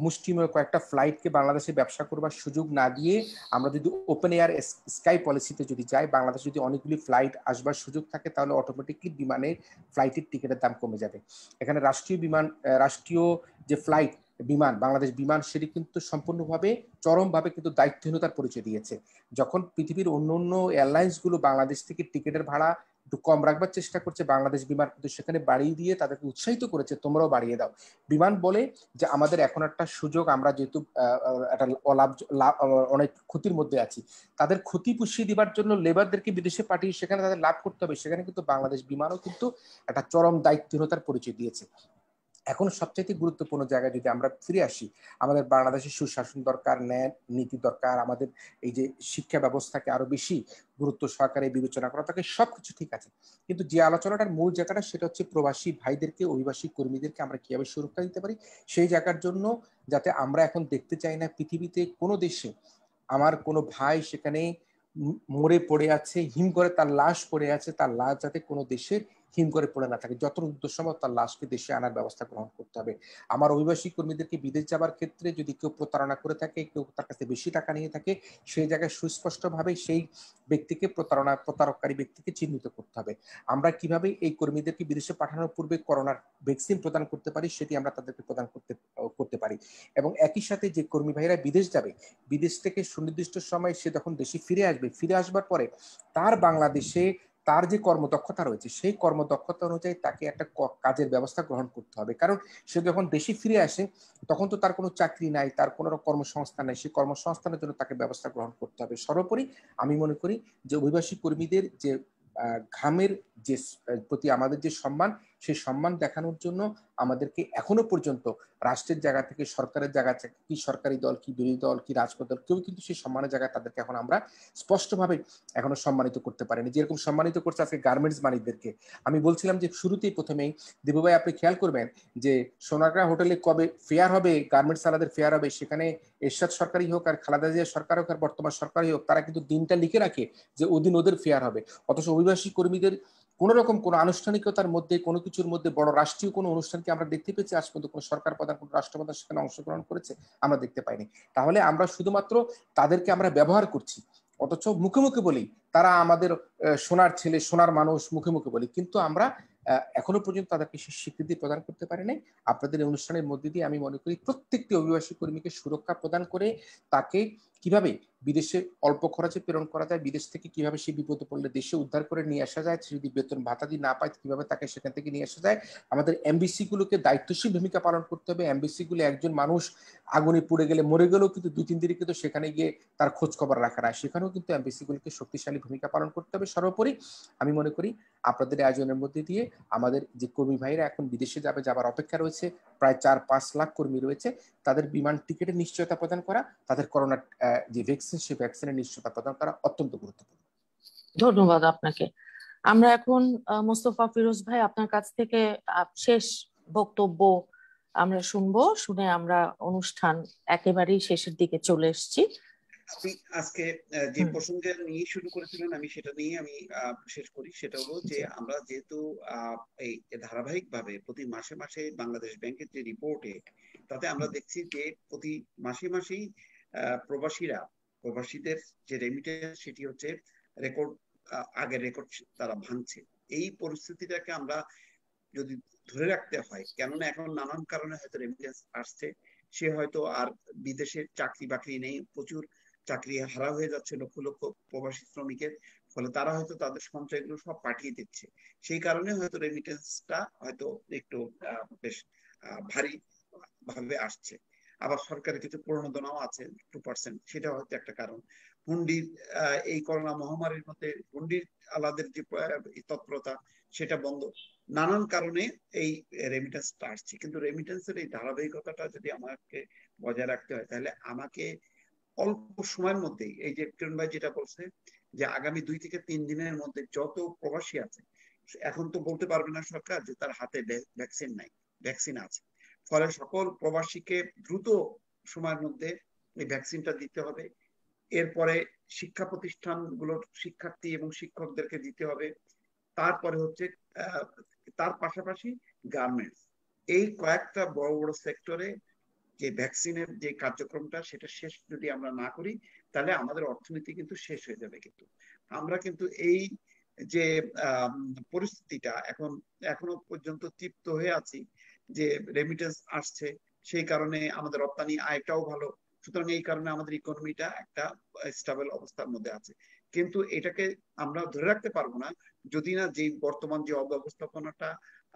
মুষ্টিমেয় কয়েকটা ফ্লাইটকে বাংলাদেশে ব্যবসা করবার সুযোগ না দিয়ে আমরা যদি ওপেন এয়ার স্কাই পলিসিতে যদি যাই, বাংলাদেশে যদি অনেকগুলি ফ্লাইট আসবার সুযোগ থাকে তাহলে অটোমেটিকলি বিমানের ফ্লাইটের টিকিটের দাম কমে যাবে। এখানে রাষ্ট্রীয় যে ফ্লাইট বিমান বাংলাদেশ বিমান সেটি কিন্তু সম্পূর্ণভাবে চরমভাবে কিন্তু দায়িত্বহীনতার পরিচয় দিয়েছে। যখন পৃথিবীর অন্য অন্য এয়ারলাইন্স গুলো বাংলাদেশ থেকে টিকিটের ভাড়া একটু কম রাখবার চেষ্টা করছে, বাংলাদেশ বিমান কিন্তু সেখানে বাড়িয়ে দিয়ে তাদেরকে উৎসাহিত করেছে তোমরাও বাড়িয়ে দাও। বিমান বলে যে আমাদের এখন একটা সুযোগ, আমরা যেহেতু একটা অনেক ক্ষতির মধ্যে আছি, তাদের ক্ষতি পুষিয়ে দিবার জন্য লেবারদেরকে বিদেশে পাঠিয়ে সেখানে তাদের লাভ করতে হবে, সেখানে কিন্তু বাংলাদেশ বিমানও কিন্তু একটা চরম দায়িত্বহীনতার পরিচয় দিয়েছে। এখন সবচেয়ে গুরুত্বপূর্ণ জায়গায় যদি আমরা ফিরে আসি, আমাদের বাংলাদেশের সুশাসন দরকার, ন্যায় নীতি দরকার, আমাদের এই যে শিক্ষা ব্যবস্থাকে আরো বেশি গুরুত্ব সহকারে বিবেচনা করা থাকে, সবকিছু ঠিক আছে, কিন্তু যে আলোচনাটার মূল জায়গাটা সেটা হচ্ছে প্রবাসী ভাইদেরকে, অভিবাসী কর্মীদেরকে আমরা কিভাবে সুরক্ষা দিতে পারি। সেই জায়গার জন্য যাতে আমরা এখন দেখতে চাই না পৃথিবীতে কোনো দেশে আমার কোনো ভাই সেখানে মরে পড়ে আছে, হিম করে তার লাশ পড়ে আছে, তার লাশ যাতে কোনো দেশের হিম করে পড়ে না থাকে, যত উদ্দেশ্যমত তার লাশকে দেশে আনার ব্যবস্থা গ্রহণ করতে হবে। আমার অভিবাসী কর্মীদেরকে বিদেশ যাবার ক্ষেত্রে যদি কেউ প্রতারণা করে থাকে, কেউ তার কাছে বেশি টাকা নিয়ে থাকে, সেই জায়গায় সুস্পষ্টভাবে সেই ব্যক্তিকে প্রতারককারী ব্যক্তিকে চিহ্নিত করতে হবে। আমরা কিভাবে এই কর্মীদেরকে বিদেশে পাঠানোর পূর্বে করোনার ভ্যাকসিন প্রদান করতে পারি সেটি আমরা তাদেরকে প্রদান করতে পারি। এবং একই সাথে যে কর্মী ভাইরা বিদেশ যাবে, বিদেশ থেকে সুনির্দিষ্ট সময় সে যখন দেশে ফিরে আসবে, ফিরে আসবার পরে তার বাংলাদেশে তার যে কর্মদক্ষতা রয়েছে সেই কর্মদক্ষতা অনুযায়ী তাকে একটা কাজের ব্যবস্থা গ্রহণ করতে হবে। কারণ সে যখন দেশে ফিরে আসে তখন তো তার কোনো চাকরি নাই, তার কোনো কর্মসংস্থান নাই, সেই কর্মসংস্থানের জন্য তাকে ব্যবস্থা গ্রহণ করতে হবে। সর্বোপরি আমি মনে করি যে অভিবাসী কর্মীদের যে ঘামের যে প্রতি আমাদের যে সম্মান, সেই সম্মান দেখানোর জন্য আমাদেরকে এখনো পর্যন্ত রাষ্ট্রের জায়গা থেকে, সরকারের জায়গা থেকে, কি সরকারি দল, কি বিরোধী দল, কি রাজনৈতিক দল, কেউ কিন্তু সেই সম্মানের জায়গায় তাদেরকে এখন আমরা স্পষ্টভাবে এখনো সম্মানিত করতে পারেনি, যেরকম সম্মানিত করছে আজকে গার্মেন্টস মালিকদেরকে। আমি বলছিলাম যে শুরুতেই প্রথমেই দিবু ভাই আপনি খেয়াল করবেন যে সোনারগাঁ হোটেলে কবে ফেয়ার হবে, গার্মেন্টস আলাদের ফেয়ার হবে, সেখানে এরশাদ সরকারই হোক আর খালেদা জিয়া সরকার হোক আর বর্তমান সরকারই হোক, তারা কিন্তু দিনটা লিখে রাখে যে ওদিন ওদের ফেয়ার হবে। অথচ অভিবাসী কর্মীদের কোন রকম কোন আনুষ্ঠানিকতার মধ্যে, কোনো কিছুর মধ্যে, বড় রাষ্ট্রীয় কোনো অনুষ্ঠানকে আমরা দেখতে পেয়েছি আজ পর্যন্ত কোনো সরকার প্রধান, কোনো রাষ্ট্রপ্রধান সেখানে অংশগ্রহণ করেছে? আমরা দেখতে পাইনি। তাহলে আমরা শুধুমাত্র তাদেরকে আমরা ব্যবহার করছি, অথচ মুখে মুখে বলি তারা আমাদের সোনার ছেলে, সোনার মানুষ, মুখে মুখে বলি, কিন্তু আমরা এখনো পর্যন্ত তাদেরকে স্বীকৃতি প্রদান করতে পারি নাই। আপনাদের এই অনুষ্ঠানের মধ্যে দিয়ে আমি মনে করি প্রত্যেকটি অভিবাসী কর্মীকে সুরক্ষা প্রদান করে তাকে কিভাবে বিদেশে অল্প খরচে প্রেরণ করা যায়, বিদেশ থেকে কিভাবে সে বিপদে পড়লে দেশে উদ্ধার করে নিয়ে আসা যায়, যদি বেতন ভাতা দিয়ে না পায় কিভাবে তাকে সেখান থেকে নিয়ে আসা যায়। আমাদের এমবিসি গুলোকে দায়িত্বশীল ভূমিকা পালন করতে হবে। এমবিসি গুলো একজন মানুষ আগুনে পুড়ে গেলে, মরে গেলেও কিন্তু 2-3 দিনে কিন্তু সেখানে গিয়ে তার খোঁজ খবর রাখা না, সেখানেও কিন্তু এমবিসি গুলোকে শক্তিশালী ভূমিকা পালন করতে হবে। সর্বোপরি আমি মনে করি আপনাদের আয়োজনের মধ্যে দিয়ে আমাদের যে কর্মী ভাইরা এখন বিদেশে যাবার অপেক্ষা রয়েছে, প্রায় 4-5 লাখ কর্মী রয়েছে, তাদের বিমান টিকিটের নিশ্চয়তা প্রদান করা, তাদের করোনার যে ভ্যাকসিন সেই ভ্যাকসিনের নিশ্চয়তা প্রদান করা অত্যন্ত গুরুত্বপূর্ণ। ধন্যবাদ আপনাকে। আমরা এখন মোস্তফা ফিরোজ ভাই আপনার কাছ থেকে শেষ বক্তব্য আমরা শুনবো, শুনে আমরা অনুষ্ঠান একেবারেই শেষের দিকে চলে এসেছি। আপনি আজকে যে প্রসঙ্গে নিয়ে শুরু করেছিলেন আমি সেটা নিয়ে আমি শেষ করি। সেটা হলো যে আমরা যেহেতু এই ধারাবাহিক ভাবে প্রতি মাসে মাসে বাংলাদেশ ব্যাংকের যে রিপোর্টে, তাতে আমরা দেখছি যে প্রতি মাসে মাসেই প্রবাসীদের যে রেমিটেন্স সেটি হচ্ছে রেকর্ড, আগের রেকর্ড তারা ভাঙছে। এই পরিস্থিতিটাকে আমরা যদি ধরে রাখতে হয়, কেননা এখন নানান কারণে হয়তো রেমিটেন্স আসছে, সে হয়তো আর বিদেশে চাকরি বাকরি নেই, প্রচুর চাকরি হারা হয়ে যাচ্ছে লক্ষ লক্ষ প্রবাসী শ্রমিকের, ফলে তারা হয়তো তাদের সঞ্চয়গুলো সব পাঠিয়ে দিচ্ছে। সেই কারণে হয়তো রেমিটেন্সটা হয়তো একটু বেশ ভারী ভাবে আসছে। আবার সরকারের কিছু প্রণোদনাও আছে 2%, সেটা হয়তো একটা কারণ। হুন্ডির এই করোনা মহামারীর মধ্যে হুন্ডির আলাদের যে তৎপরতা সেটা বন্ধ, নানান কারণে এই রেমিটেন্সটা আসছে। কিন্তু রেমিটেন্সের এই ধারাবাহিকতাটা যদি আমাকে বজায় রাখতে হয়, তাহলে আমাকে অল্প সময়ের মধ্যেই, এই যে কিরণ ভাই যেটা বলছে যে আগামী 2 থেকে 3 দিনের মধ্যে যত প্রবাসী আছে, এখন তো বলতে পারবে না সরকার যে তার হাতে ভ্যাকসিন নাই, ভ্যাকসিন আছে, ফলে সকল প্রবাসীকে দ্রুত সময়ের মধ্যে এই ভ্যাকসিনটা দিতে হবে। এরপরে শিক্ষা প্রতিষ্ঠানগুলোর শিক্ষার্থী এবং শিক্ষকদেরকে দিতে হবে। তারপরে হচ্ছে তার পাশাপাশি গার্মেন্টস, এই কয়েকটা বড় বড় সেক্টরে যে ভ্যাকসিনের যে কার্যক্রমটা সেটা শেষ যদি আমরা না করি, তাহলে আমাদের অর্থনীতি কিন্তু শেষ হয়ে যাবে। কিন্তু আমরা কিন্তু এই যে পরিস্থিতিটা এখনো পর্যন্ত তৃপ্ত হয়ে আছি যে রেমিটেন্স আসছে, সেই কারণে আমাদের রপ্তানি আয়টাও ভালো, সুতরাং এই কারণে আমাদের ইকোনমিটা একটা স্টেবল অবস্থার মধ্যে আছে। কিন্তু এটাকে আমরা ধরে রাখতে পারবো না যদি না যে বর্তমান যে অব্যবস্থাপনাটা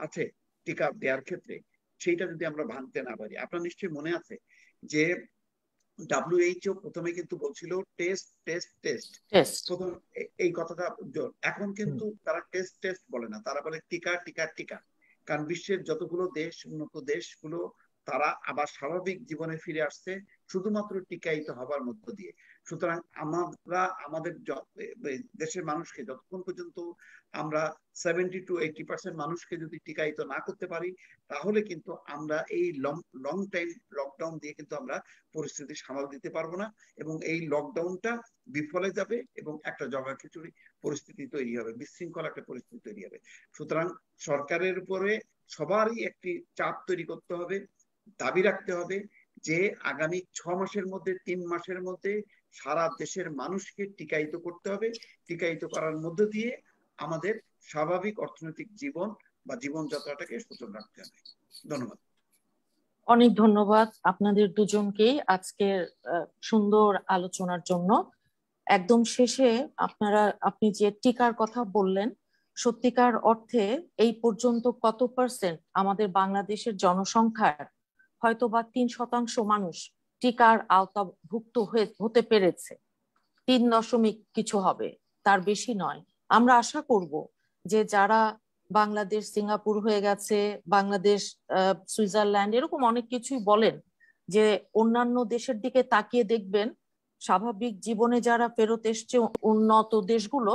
আছে টিকা দেওয়ার ক্ষেত্রে, সেইটা যদি আমরা ভাঙতে না পারি। আপনার নিশ্চয়ই মনে আছে যে WHO প্রথমে কিন্তু বলছিল টেস্ট টেস্ট টেস্ট, প্রথম এই কথাটা। এখন কিন্তু তারা টেস্ট টেস্ট বলে না, তারা বলে টিকা টিকা টিকা। কারণ বিশ্বের যতগুলো দেশ, উন্নত দেশগুলো, তারা আবার স্বাভাবিক জীবনে ফিরে আসছে শুধুমাত্র টিকায়িত হবার মধ্য দিয়ে। সুতরাং আমরা আমাদের দেশের মানুষকে যতক্ষণ পর্যন্ত আমরা 70-80% মানুষকে যদি টিকায়িত না করতে পারি, তাহলে কিন্তু আমরা এই লং টাইম লকডাউন দিয়ে কিন্তু আমরা পরিস্থিতি সামাল দিতে পারবো না, এবং এই লকডাউনটা বিফলে যাবে এবং একটা জগা খিচুড়ি পরিস্থিতি তৈরি হবে, বিশৃঙ্খল একটা পরিস্থিতি তৈরি হবে। সুতরাং সরকারের উপরে সবারই একটি চাপ তৈরি করতে হবে, দাবি রাখতে হবে যে আগামী 6 মাসের মধ্যে, 3 মাসের মধ্যে সারা দেশের মানুষকে টিকায়িত করতে হবে। টিকায়িত করার মধ্য দিয়ে আমাদের স্বাভাবিক অর্থনৈতিক জীবন বা জীবনযাত্রাটাকে সচল রাখতে হবে। ধন্যবাদ। অনেক ধন্যবাদ আপনাদের দুজনকেই আজকের সুন্দর আলোচনার জন্য। একদম শেষে আপনি যে টিকার কথা বললেন, সত্যিকার অর্থে এই পর্যন্ত কত পার্সেন্ট আমাদের বাংলাদেশের জনসংখ্যার হয়তোবা 3% মানুষ টিকার আওতাভুক্ত হতে পেরেছে। 3 কিছু হবে, তার বেশি নয়। আমরা আশা করব যে যারা বাংলাদেশ সিঙ্গাপুর হয়ে গেছে, বাংলাদেশ সুইজারল্যান্ড, এরকম অনেক কিছুই বলেন, যে অন্যান্য দেশের দিকে তাকিয়ে দেখবেন স্বাভাবিক জীবনে যারা ফেরত এসছে উন্নত দেশগুলো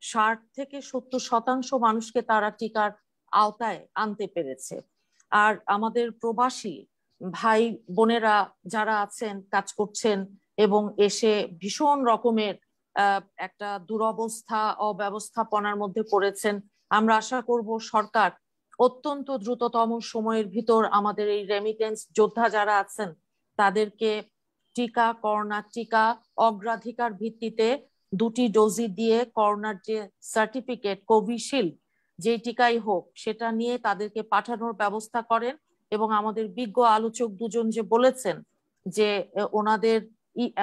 60-70% মানুষকে তারা টিকার আওতায় আনতে পেরেছে। আর আমাদের প্রবাসী ভাই বোনেরা যারা আছেন, কাজ করছেন এবং এসে ভীষণ রকমের একটা দুরবস্থা অব্যবস্থাপনার মধ্যে পড়েছেন, আমরা আশা করব সরকার অত্যন্ত দ্রুততম সময়ের ভিতর আমাদের এই রেমিটেন্স যোদ্ধা যারা আছেন তাদেরকে টিকা, করোনার টিকা অগ্রাধিকার ভিত্তিতে 2টি ডোজই দিয়ে করোনার যে সার্টিফিকেট কোভিশিল্ড যে টিকাই হোক সেটা নিয়ে তাদেরকে পাঠানোর ব্যবস্থা করেন। এবং আমাদের বিজ্ঞ আলোচক দুজন যে বলেছেন যে ওনাদের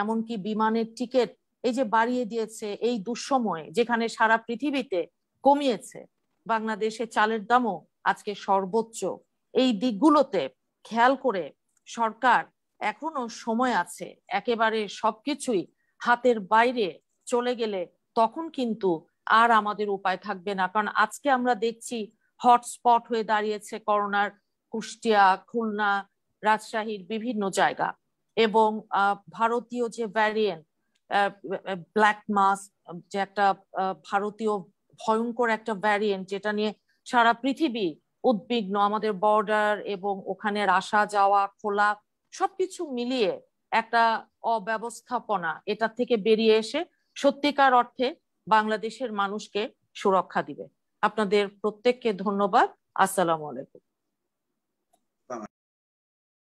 এমনকি বিমানের টিকিট এই যে বাড়িয়ে দিয়েছে এই দুঃসময়ে, যেখানে সারা পৃথিবীতে কমিয়েছে, বাংলাদেশে চালের দামও আজকে সর্বোচ্চ। এই দিকগুলোতে খেয়াল করে সরকার এখনো সময় আছে, একেবারে সবকিছুই হাতের বাইরে চলে গেলে তখন কিন্তু আর আমাদের উপায় থাকবে না। কারণ আজকে আমরা দেখছি হটস্পট হয়ে দাঁড়িয়েছে করোনার কুষ্টিয়া, খুলনা, রাজশাহীর বিভিন্ন জায়গা। এবং ভারতীয় যে ভ্যারিয়েন্ট ব্ল্যাক মাস, যে একটা ভারতীয় ভয়ঙ্কর একটা ভ্যারিয়েন্ট যেটা নিয়ে সারা পৃথিবী উদ্বিগ্ন, আমাদের বর্ডার এবং ওখানের আসা যাওয়া খোলা সবকিছু মিলিয়ে একটা অব্যবস্থাপনা, এটা থেকে বেরিয়ে এসে সত্যিকার অর্থে বাংলাদেশের মানুষকে সুরক্ষা দিবে। আপনাদের প্রত্যেককে ধন্যবাদ। আসসালামু আলাইকুম।